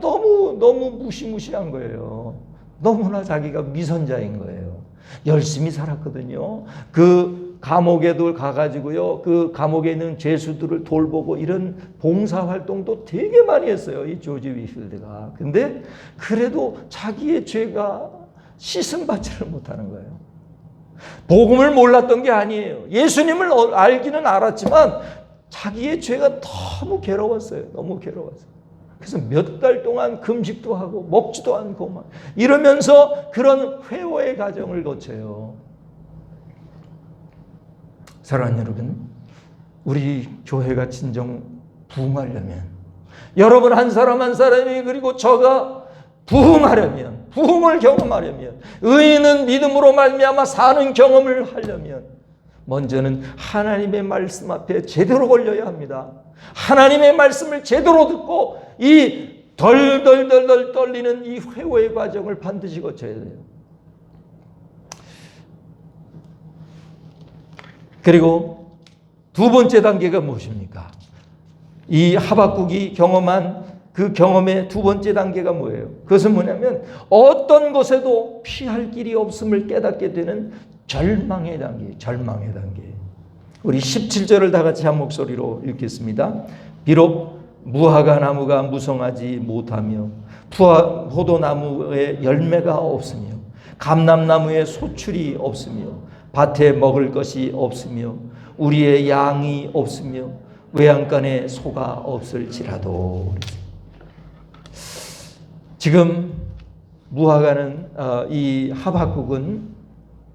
너무 무시무시한 거예요. 너무나 자기가 미선자인 거예요. 열심히 살았거든요. 그 감옥에도 가가지고요. 그 감옥에 있는 죄수들을 돌보고 이런 봉사 활동도 되게 많이 했어요. 이 조지 위필드가. 근데 그래도 자기의 죄가 씻음받지를 못하는 거예요. 복음을 몰랐던 게 아니에요. 예수님을 알기는 알았지만 자기의 죄가 너무 괴로웠어요. 너무 괴로웠어요. 그래서 몇 달 동안 금식도 하고 먹지도 않고 막 이러면서 그런 회오의 과정을 거쳐요. 사랑하는 여러분, 우리 교회가 진정 부흥하려면 여러분 한 사람 한 사람이 그리고 저가 부흥하려면 부흥을 경험하려면 의인은 믿음으로 말미암아 사는 경험을 하려면 먼저는 하나님의 말씀 앞에 제대로 걸려야 합니다. 하나님의 말씀을 제대로 듣고 이 덜덜덜덜 떨리는 이 회오의 과정을 반드시 거쳐야 돼요. 그리고 두 번째 단계가 무엇입니까? 이 하박국이 경험한 그 경험의 두 번째 단계가 뭐예요? 그것은 뭐냐면 어떤 것에도 피할 길이 없음을 깨닫게 되는 절망의 단계, 절망의 단계. 우리 17절을 다 같이 한 목소리로 읽겠습니다. 비록 무화과 나무가 무성하지 못하며 포도나무에 열매가 없으며 감람나무에 소출이 없으며 밭에 먹을 것이 없으며 우리의 양이 없으며 외양간에 소가 없을지라도. 지금 무화과는 이 하박국은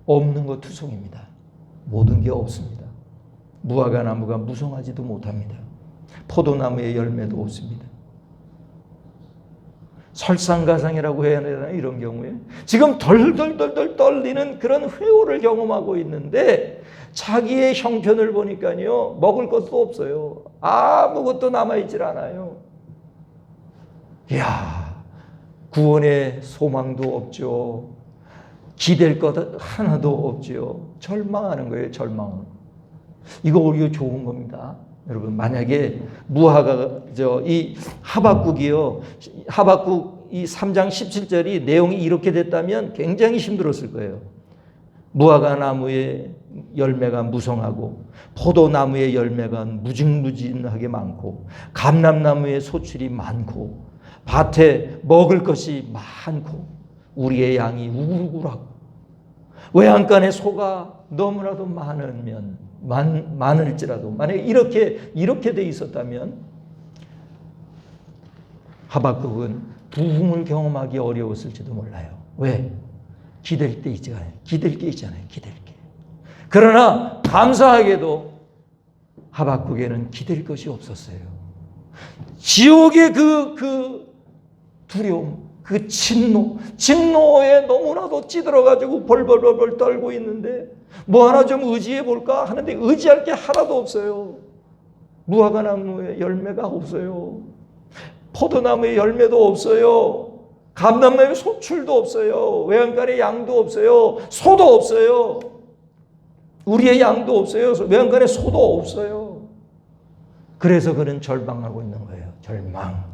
없는 것 투성입니다. 모든 게 없습니다. 무화과 나무가 무성하지도 못합니다. 포도나무에 열매도 없습니다. 설상가상이라고 해야 되나요? 이런 경우에 지금 덜덜덜덜 떨리는 그런 회오를 경험하고 있는데 자기의 형편을 보니까요 먹을 것도 없어요. 아무것도 남아있질 않아요. 이야, 구원의 소망도 없죠. 기댈 것 하나도 없죠. 절망하는 거예요. 절망. 이거 오히려 좋은 겁니다. 여러분, 만약에 이 하박국이요, 하박국 이 3장 17절이 내용이 이렇게 됐다면 굉장히 힘들었을 거예요. 무화과 나무의 열매가 무성하고 포도나무의 열매가 무궁무진하게 많고 감람나무의 소출이 많고 밭에 먹을 것이 많고 우리의 양이 우글우글하고 외양간에 소가 너무나도 많을지라도 만약에 이렇게 돼 있었다면 하박국은 부흥을 경험하기 어려웠을지도 몰라요. 왜? 기댈 게 있잖아요. 기댈 게. 그러나 감사하게도 하박국에는 기댈 것이 없었어요. 지옥의 그 두려움, 그 진노에 너무나도 찌들어가지고 벌벌벌 떨고 있는데 뭐 하나 좀 의지해 볼까 하는데 의지할 게 하나도 없어요. 무화과 나무에 열매가 없어요. 포도나무에 열매도 없어요. 감람나무에 소출도 없어요. 외양간에 양도 없어요. 소도 없어요. 우리의 양도 없어요. 외양간에 소도 없어요. 그래서 그는 절망하고 있는 거예요. 절망.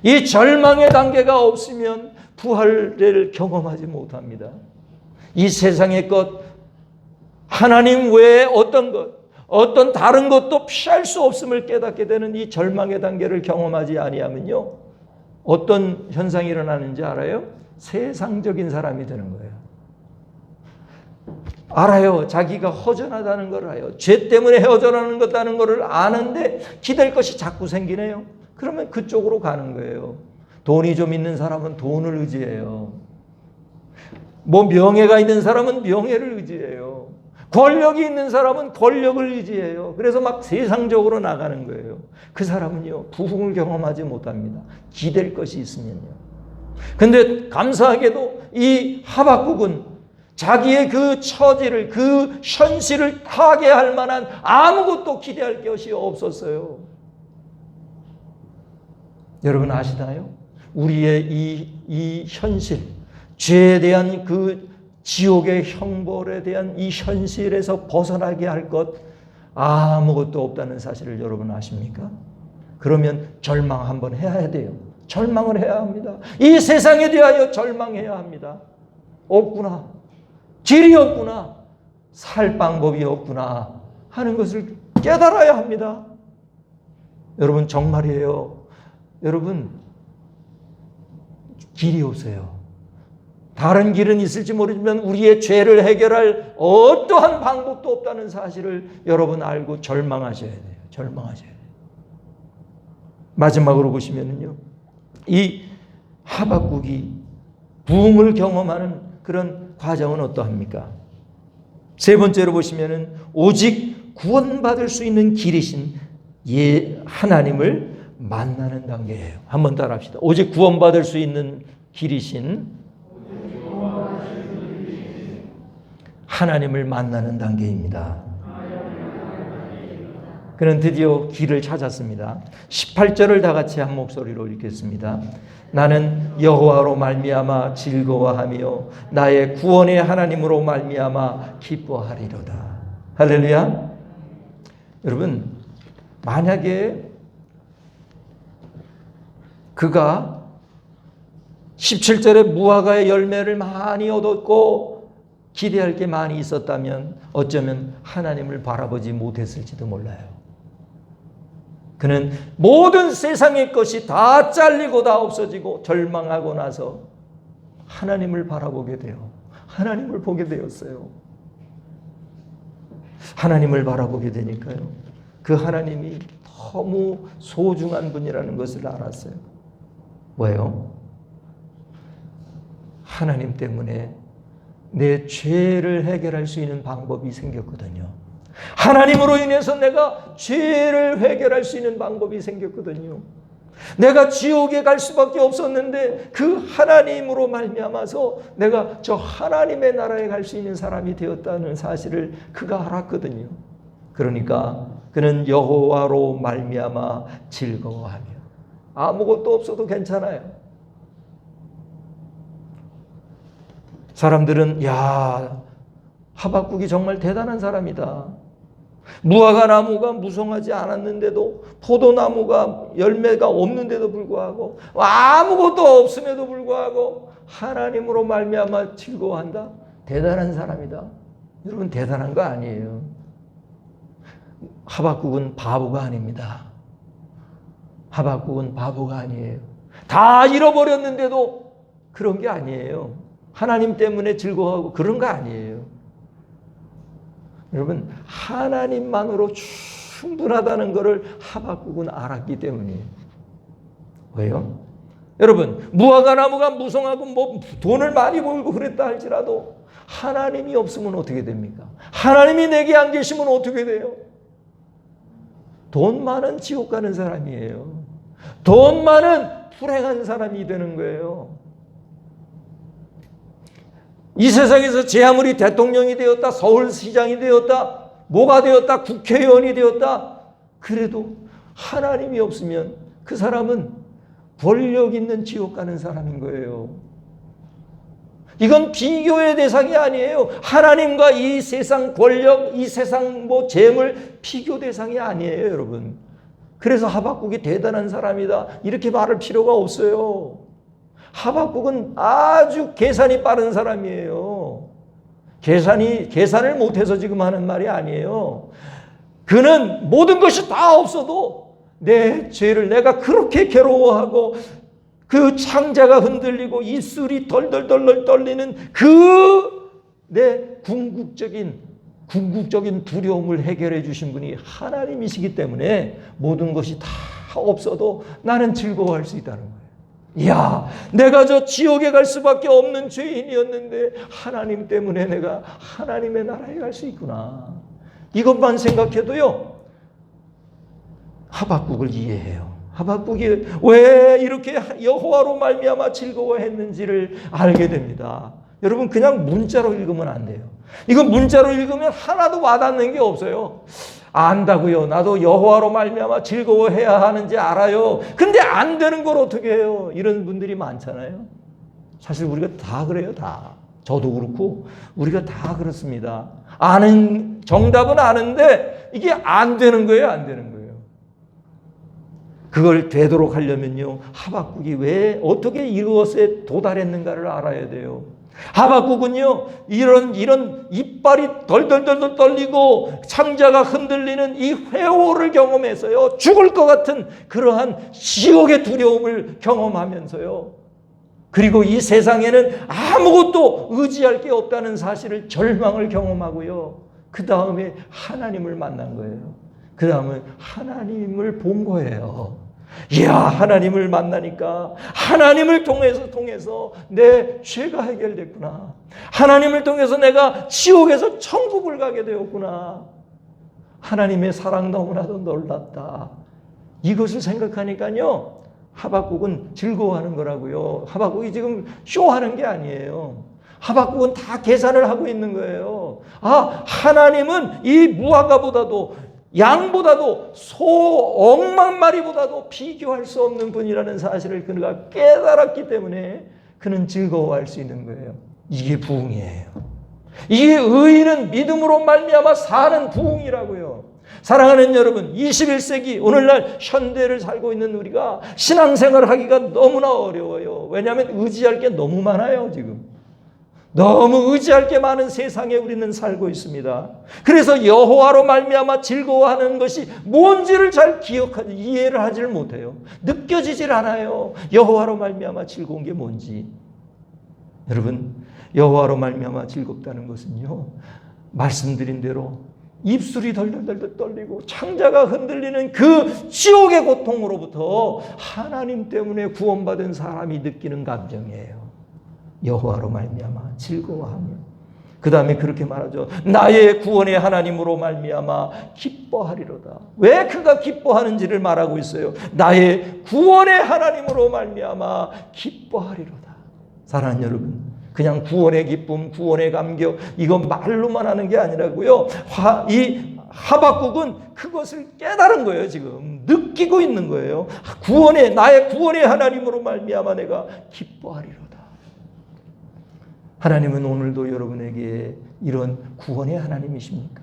이 절망의 단계가 없으면 부활을 경험하지 못합니다. 이 세상의 것, 하나님 외에 어떤 다른 것도 피할 수 없음을 깨닫게 되는 이 절망의 단계를 경험하지 아니하면요, 어떤 현상이 일어나는지 알아요? 세상적인 사람이 되는 거예요. 알아요. 자기가 허전하다는 걸 알아요. 죄 때문에 허전하는 것다는 것을 아는데 기댈 것이 자꾸 생기네요. 그러면 그쪽으로 가는 거예요. 돈이 좀 있는 사람은 돈을 의지해요. 뭐 명예가 있는 사람은 명예를 의지해요. 권력이 있는 사람은 권력을 의지해요. 그래서 막 세상적으로 나가는 거예요. 그 사람은요, 부흥을 경험하지 못합니다. 기댈 것이 있으면요. 근데 감사하게도 이 하박국은 자기의 그 처지를, 그 현실을 타개할 만한 아무것도 기대할 것이 없었어요. 여러분 아시나요? 우리의 이 현실, 죄에 대한 그 지옥의 형벌에 대한 이 현실에서 벗어나게 할 것 아무것도 없다는 사실을 여러분 아십니까? 그러면 절망 한번 해야 돼요. 절망을 해야 합니다. 이 세상에 대하여 절망해야 합니다. 없구나. 길이 없구나. 살 방법이 없구나 하는 것을 깨달아야 합니다. 여러분 정말이에요. 여러분 길이 없어요. 다른 길은 있을지 모르지만 우리의 죄를 해결할 어떠한 방법도 없다는 사실을 여러분 알고 절망하셔야 돼요. 절망하셔야 돼요. 마지막으로 보시면은요, 이 하박국이 부흥을 경험하는 그런 과정은 어떠합니까? 세 번째로 보시면은 오직 구원받을 수 있는 길이신 하나님을 만나는 단계예요. 한번 따라합시다. 오직 구원받을 수 있는 길이신 하나님을 만나는 단계입니다. 그는 드디어 길을 찾았습니다. 18절을 다 같이 한 목소리로 읽겠습니다. 나는 여호와로 말미암아 즐거워하며 나의 구원의 하나님으로 말미암아 기뻐하리로다. 할렐루야. 여러분, 만약에 그가 17절에 무화과의 열매를 많이 얻었고 기대할 게 많이 있었다면 어쩌면 하나님을 바라보지 못했을지도 몰라요. 그는 모든 세상의 것이 다 잘리고 다 없어지고 절망하고 나서 하나님을 바라보게 돼요. 하나님을 보게 되었어요. 하나님을 바라보게 되니까요, 그 하나님이 너무 소중한 분이라는 것을 알았어요. 뭐예요? 하나님 때문에 내 죄를 해결할 수 있는 방법이 생겼거든요. 하나님으로 인해서 내가 죄를 해결할 수 있는 방법이 생겼거든요. 내가 지옥에 갈 수밖에 없었는데 그 하나님으로 말미암아서 내가 저 하나님의 나라에 갈 수 있는 사람이 되었다는 사실을 그가 알았거든요. 그러니까 그는 여호와로 말미암아 즐거워하며, 아무것도 없어도 괜찮아요. 사람들은 야, 하박국이 정말 대단한 사람이다. 무화과 나무가 무성하지 않았는데도, 포도나무가 열매가 없는데도 불구하고, 아무것도 없음에도 불구하고 하나님으로 말미암아 즐거워한다. 대단한 사람이다. 여러분, 대단한 거 아니에요. 하박국은 바보가 아닙니다. 하박국은 바보가 아니에요. 다 잃어버렸는데도 그런 게 아니에요. 하나님 때문에 즐거워하고 그런 거 아니에요. 여러분, 하나님만으로 충분하다는 것을 하박국은 알았기 때문이에요. 왜요? 여러분, 무화과 나무가 무성하고 뭐 돈을 많이 벌고 그랬다 할지라도 하나님이 없으면 어떻게 됩니까? 하나님이 내게 안 계시면 어떻게 돼요? 돈 많은 지옥 가는 사람이에요. 돈 많은 불행한 사람이 되는 거예요. 이 세상에서 제 아무리 대통령이 되었다, 서울시장이 되었다, 뭐가 되었다, 국회의원이 되었다, 그래도 하나님이 없으면 그 사람은 권력 있는 지옥 가는 사람인 거예요. 이건 비교의 대상이 아니에요. 하나님과 이 세상 권력, 이 세상 뭐 재물 비교 대상이 아니에요, 여러분. 그래서 하박국이 대단한 사람이다 이렇게 말할 필요가 없어요. 하박국은 아주 계산이 빠른 사람이에요. 계산을 못해서 지금 하는 말이 아니에요. 그는 모든 것이 다 없어도 내 죄를 내가 그렇게 괴로워하고 그 창자가 흔들리고 입술이 덜덜덜 떨리는 그 내 궁극적인 두려움을 해결해 주신 분이 하나님이시기 때문에 모든 것이 다 없어도 나는 즐거워할 수 있다는 거예요. 이야, 내가 저 지옥에 갈 수밖에 없는 죄인이었는데 하나님 때문에 내가 하나님의 나라에 갈 수 있구나. 이것만 생각해도요, 하박국을 이해해요. 하박국이 왜 이렇게 여호와로 말미암아 즐거워했는지를 알게 됩니다. 여러분, 그냥 문자로 읽으면 안 돼요. 이거 문자로 읽으면 하나도 와닿는 게 없어요. 안다고요. 나도 여호와로 말미암아 즐거워해야 하는지 알아요. 근데 안 되는 걸 어떻게 해요? 이런 분들이 많잖아요. 사실 우리가 다 그래요. 다. 저도 그렇고 우리가 다 그렇습니다. 아는 정답은 아는데 이게 안 되는 거예요. 안 되는 거예요. 그걸 되도록 하려면요, 하박국이 왜 어떻게 이것에 도달했는가를 알아야 돼요. 하박국은요, 이런 이빨이 덜덜덜 떨리고 창자가 흔들리는 이 회오를 경험해서요, 죽을 것 같은 그러한 지옥의 두려움을 경험하면서요, 그리고 이 세상에는 아무것도 의지할 게 없다는 사실을, 절망을 경험하고요, 그 다음에 하나님을 만난 거예요. 그 다음에 하나님을 본 거예요. 이야, 하나님을 만나니까 하나님을 통해서 내 죄가 해결됐구나. 하나님을 통해서 내가 지옥에서 천국을 가게 되었구나. 하나님의 사랑 너무나도 놀랍다. 이것을 생각하니까요, 하박국은 즐거워하는 거라고요. 하박국이 지금 쇼하는 게 아니에요. 하박국은 다 계산을 하고 있는 거예요. 아, 하나님은 이 무화과보다도, 양보다도, 소 억만 마리보다도 비교할 수 없는 분이라는 사실을 그가 깨달았기 때문에 그는 즐거워할 수 있는 거예요. 이게 부흥이에요. 이게 의인은 믿음으로 말미암아 사는 부흥이라고요. 사랑하는 여러분, 21세기 오늘날 현대를 살고 있는 우리가 신앙생활을 하기가 너무나 어려워요. 왜냐하면 의지할 게 너무 많아요. 지금 너무 의지할 게 많은 세상에 우리는 살고 있습니다. 그래서 여호와로 말미암아 즐거워하는 것이 뭔지를 잘 이해를 하지를 못해요. 느껴지질 않아요. 여호와로 말미암아 즐거운 게 뭔지. 여러분, 여호와로 말미암아 즐겁다는 것은요, 말씀드린 대로 입술이 덜덜덜 떨리고 창자가 흔들리는 그 지옥의 고통으로부터 하나님 때문에 구원받은 사람이 느끼는 감정이에요. 여호와로 말미암아 즐거워하며, 그 다음에 그렇게 말하죠. 나의 구원의 하나님으로 말미암아 기뻐하리로다. 왜 그가 기뻐하는지를 말하고 있어요. 나의 구원의 하나님으로 말미암아 기뻐하리로다. 사랑하는 여러분, 그냥 구원의 기쁨, 구원의 감격, 이건 말로만 하는 게 아니라고요. 이 하박국은 그것을 깨달은 거예요. 지금 느끼고 있는 거예요. 나의 구원의 하나님으로 말미암아 내가 기뻐하리로다. 하나님은 오늘도 여러분에게 이런 구원의 하나님이십니까?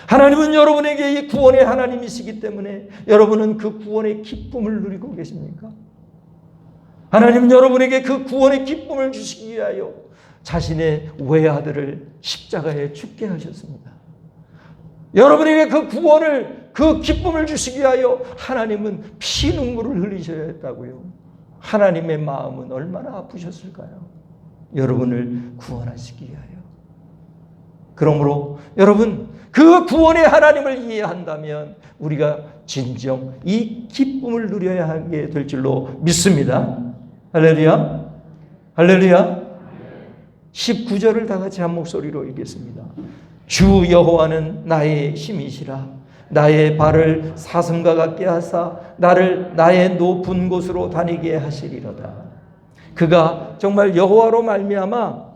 하나님은 여러분에게 이 구원의 하나님이시기 때문에 여러분은 그 구원의 기쁨을 누리고 계십니까? 하나님은 여러분에게 그 구원의 기쁨을 주시기 위하여 자신의 외아들을 십자가에 죽게 하셨습니다. 여러분에게 그 구원을, 그 기쁨을 주시기 위하여 하나님은 피눈물을 흘리셔야 했다고요. 하나님의 마음은 얼마나 아프셨을까요? 여러분을 구원하시기 위하여. 그러므로 여러분, 그 구원의 하나님을 이해한다면 우리가 진정 이 기쁨을 누려야 하게 될 줄로 믿습니다. 할렐루야. 할렐루야. 19절을 다 같이 한 목소리로 읽겠습니다. 주 여호와는 나의 힘이시라. 나의 발을 사슴과 같게 하사 나를 나의 높은 곳으로 다니게 하시리로다. 그가 정말 여호와로 말미암아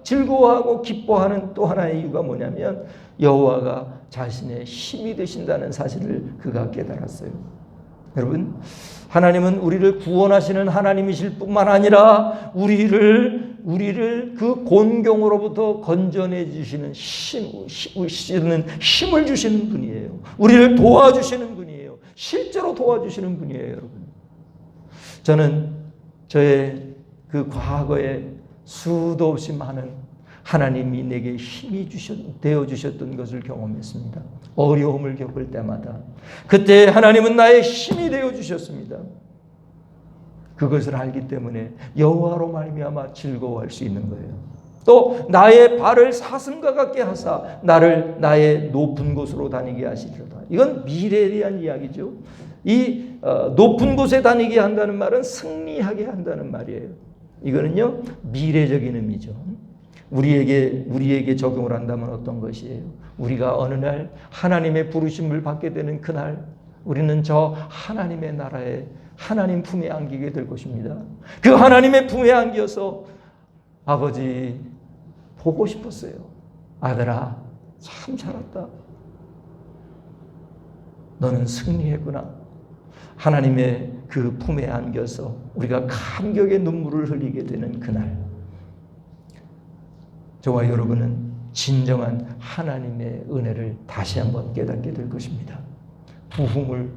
즐거워하고 기뻐하는 또 하나의 이유가 뭐냐면 여호와가 자신의 힘이 되신다는 사실을 그가 깨달았어요. 여러분, 하나님은 우리를 구원하시는 하나님이실 뿐만 아니라 우리를 그 곤경으로부터 건져내 주시는 힘을 주시는 분이에요. 우리를 도와주시는 분이에요. 실제로 도와주시는 분이에요, 여러분. 저는 저의 그 과거에 수도 없이 많은 하나님이 내게 힘이 되어주셨던 것을 경험했습니다. 어려움을 겪을 때마다 그때 하나님은 나의 힘이 되어주셨습니다. 그것을 알기 때문에 여호와로 말미암아 즐거워할 수 있는 거예요. 또 나의 발을 사슴과 같게 하사 나를 나의 높은 곳으로 다니게 하시리로다. 이건 미래에 대한 이야기죠. 이 높은 곳에 다니게 한다는 말은 승리하게 한다는 말이에요. 이거는요 미래적인 의미죠. 우리에게 적용을 한다면 어떤 것이에요? 우리가 어느 날 하나님의 부르심을 받게 되는 그날 우리는 저 하나님의 나라에 하나님 품에 안기게 될 것입니다. 그 하나님의 품에 안겨서 아버지 보고 싶었어요. 아들아 참 잘했다. 너는 승리했구나. 하나님의 그 품에 안겨서 우리가 감격의 눈물을 흘리게 되는 그날 저와 여러분은 진정한 하나님의 은혜를 다시 한번 깨닫게 될 것입니다. 부흥을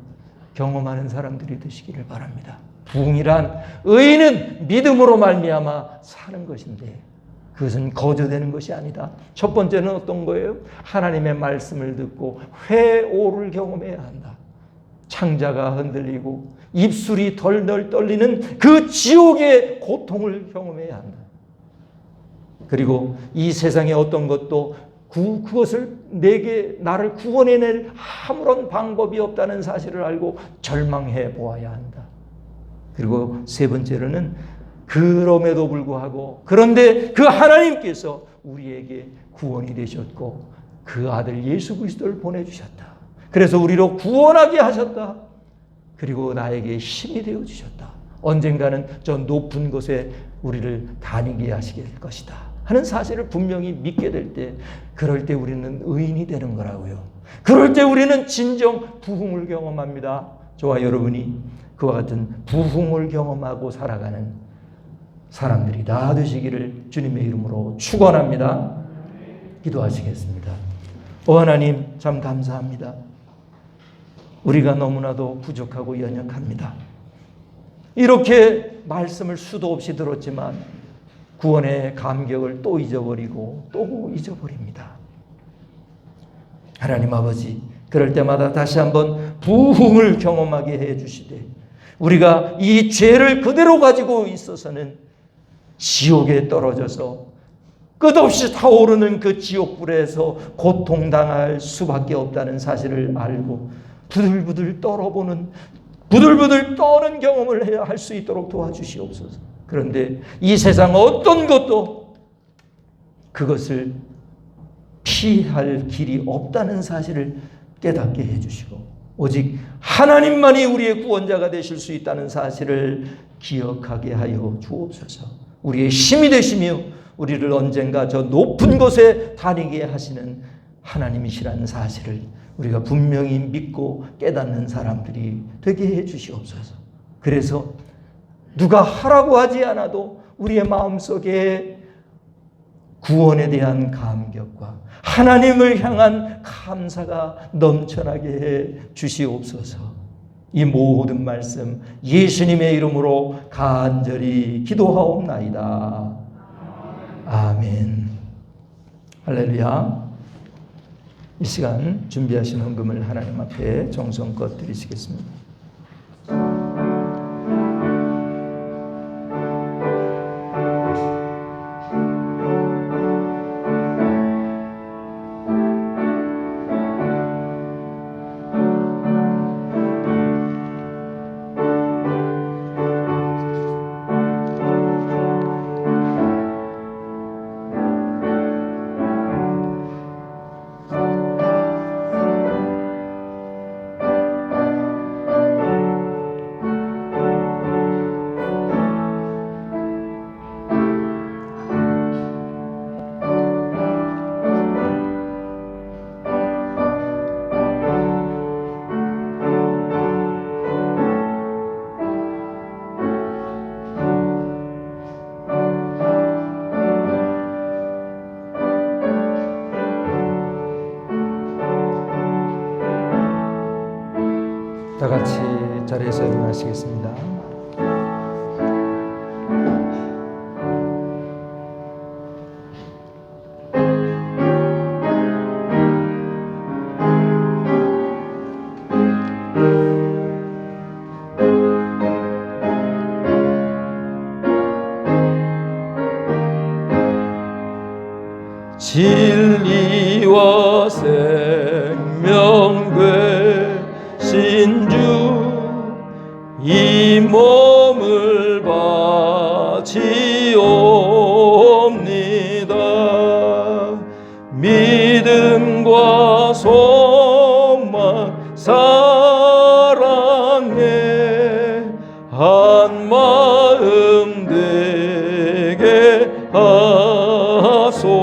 경험하는 사람들이 되시기를 바랍니다. 부흥이란 의인은 믿음으로 말미암아 사는 것인데 그것은 거저되는 것이 아니다. 첫 번째는 어떤 거예요? 하나님의 말씀을 듣고 회오를 경험해야 한다. 창자가 흔들리고 입술이 덜덜 떨리는 그 지옥의 고통을 경험해야 한다. 그리고 이 세상의 어떤 것도 그것을 나를 구원해낼 아무런 방법이 없다는 사실을 알고 절망해 보아야 한다. 그리고 세 번째로는 그럼에도 불구하고 그런데 그 하나님께서 우리에게 구원이 되셨고 그 아들 예수 그리스도를 보내주셨다. 그래서 우리로 구원하게 하셨다. 그리고 나에게 힘이 되어주셨다. 언젠가는 저 높은 곳에 우리를 다니게 하시게 될 것이다 하는 사실을 분명히 믿게 될 때 그럴 때 우리는 의인이 되는 거라고요. 그럴 때 우리는 진정 부흥을 경험합니다. 저와 여러분이 그와 같은 부흥을 경험하고 살아가는 사람들이 다 되시기를 주님의 이름으로 축원합니다. 기도하시겠습니다. 하나님 참 감사합니다. 우리가 너무나도 부족하고 연약합니다. 이렇게 말씀을 수도 없이 들었지만 구원의 감격을 또 잊어버리고 또 잊어버립니다. 하나님 아버지 그럴 때마다 다시 한번 부흥을 경험하게 해주시되 우리가 이 죄를 그대로 가지고 있어서는 지옥에 떨어져서 끝없이 타오르는 그 지옥불에서 고통당할 수밖에 없다는 사실을 알고 부들부들 떠는 경험을 해야 할 수 있도록 도와주시옵소서. 그런데 이 세상 어떤 것도 그것을 피할 길이 없다는 사실을 깨닫게 해주시고 오직 하나님만이 우리의 구원자가 되실 수 있다는 사실을 기억하게 하여 주옵소서. 우리의 힘이 되시며 우리를 언젠가 저 높은 곳에 다니게 하시는 하나님이시라는 사실을 우리가 분명히 믿고 깨닫는 사람들이 되게 해 주시옵소서. 그래서 누가 하라고 하지 않아도 우리의 마음속에 구원에 대한 감격과 하나님을 향한 감사가 넘쳐나게 해 주시옵소서. 이 모든 말씀 예수님의 이름으로 간절히 기도하옵나이다. 아멘. 할렐루야. 이 시간 준비하신 헌금을 하나님 앞에 정성껏 드리시겠습니다. 다 같이 자리에서 일어나시겠습니다. 생명 되신 주 이 몸을 바치옵니다. 믿음과 소망 사랑에 한 마음 되게 하소서.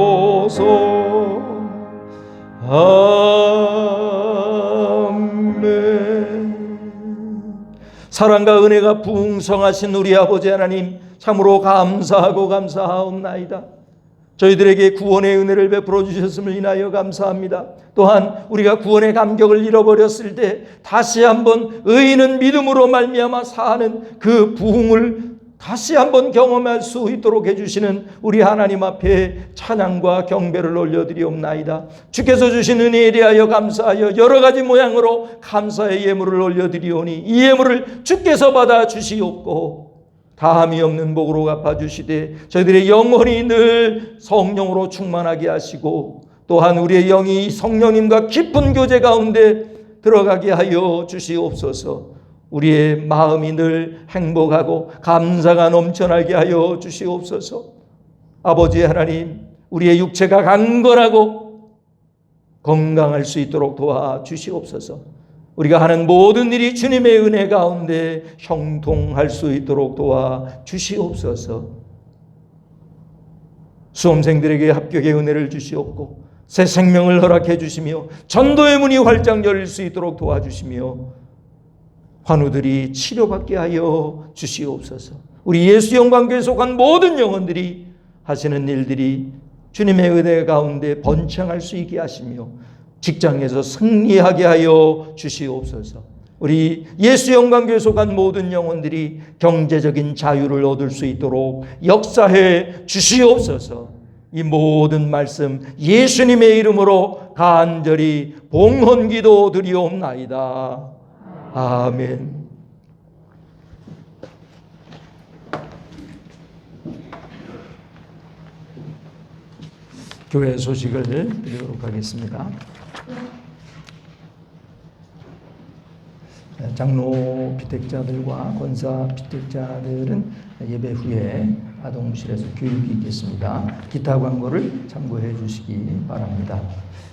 사랑과 은혜가 풍성하신 우리 아버지 하나님, 참으로 감사하고 감사하옵나이다. 저희들에게 구원의 은혜를 베풀어 주셨음을 인하여 감사합니다. 또한 우리가 구원의 감격을 잃어버렸을 때 다시 한번 의인은 믿음으로 말미암아 사는 그 부흥을 다시 한번 경험할 수 있도록 해주시는 우리 하나님 앞에 찬양과 경배를 올려드리옵나이다. 주께서 주신 은혜에 대하여 감사하여 여러 가지 모양으로 감사의 예물을 올려드리오니 이 예물을 주께서 받아 주시옵고 다함이 없는 복으로 갚아주시되 저희들의 영혼이 늘 성령으로 충만하게 하시고 또한 우리의 영이 성령님과 깊은 교제 가운데 들어가게 하여 주시옵소서. 우리의 마음이 늘 행복하고 감사가 넘쳐나게 하여 주시옵소서. 아버지 하나님, 우리의 육체가 강건하고 건강할 수 있도록 도와주시옵소서. 우리가 하는 모든 일이 주님의 은혜 가운데 형통할 수 있도록 도와주시옵소서. 수험생들에게 합격의 은혜를 주시옵고 새 생명을 허락해 주시며 전도의 문이 활짝 열릴 수 있도록 도와주시며 환우들이 치료받게 하여 주시옵소서. 우리 예수 영광교회에 속한 모든 영혼들이 하시는 일들이 주님의 은혜 가운데 번창할 수 있게 하시며 직장에서 승리하게 하여 주시옵소서. 우리 예수 영광교회에 속한 모든 영혼들이 경제적인 자유를 얻을 수 있도록 역사해 주시옵소서. 이 모든 말씀 예수님의 이름으로 간절히 봉헌기도 드리옵나이다. 아멘. 교회 소식을 드리도록 하겠습니다. 장로 피택자들과 권사 피택자들은 예배 후에 아동실에서 교육이 있겠습니다. 기타 광고를 참고해 주시기 바랍니다.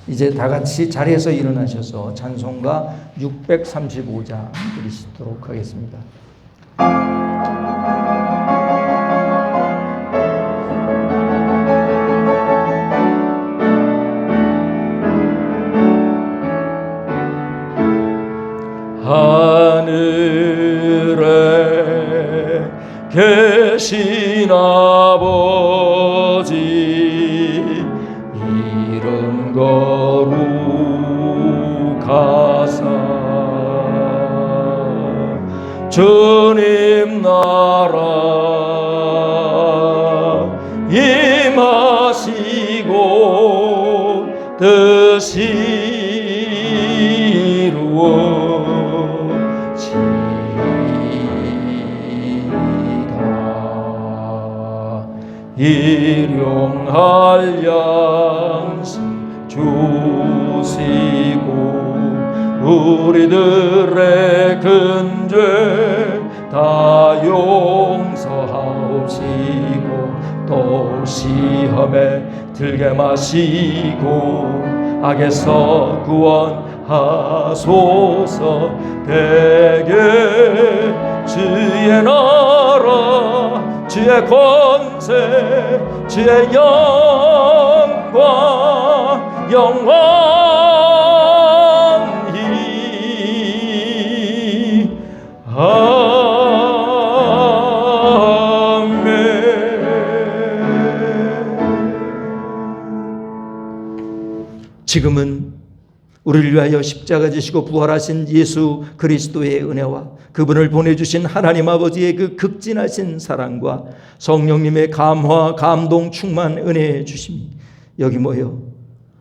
이제 다 같이 자리에서 일어나셔서 찬송가 635장 드리시도록 하겠습니다. 하늘에 계신 아버지 이름 거룩하사 주님 나라 임하시고 뜻이 이루어지이다. 일용할 양식 주시고 우리들의 근죄 다 용서하옵시고 또 시험에 들게 마시고 악에서 구원하소서. 대개 주의 나라 주의 권세 주의 영광 영원히 아멘. 지금은 우리를 위하여 십자가 지시고 부활하신 예수 그리스도의 은혜와 그분을 보내주신 하나님 아버지의 그 극진하신 사랑과 성령님의 감화, 감동, 충만 은혜의 주심이 여기 모여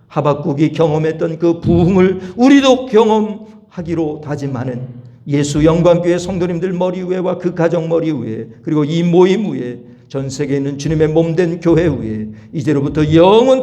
하박국이 경험했던 그 부흥을 우리도 경험하기로 다짐하는 예수 영광교회 성도님들 머리 위에와 그 가정 머리 위에 그리고 이 모임 위에 전 세계에 있는 주님의 몸된 교회 위에 이제로부터 영원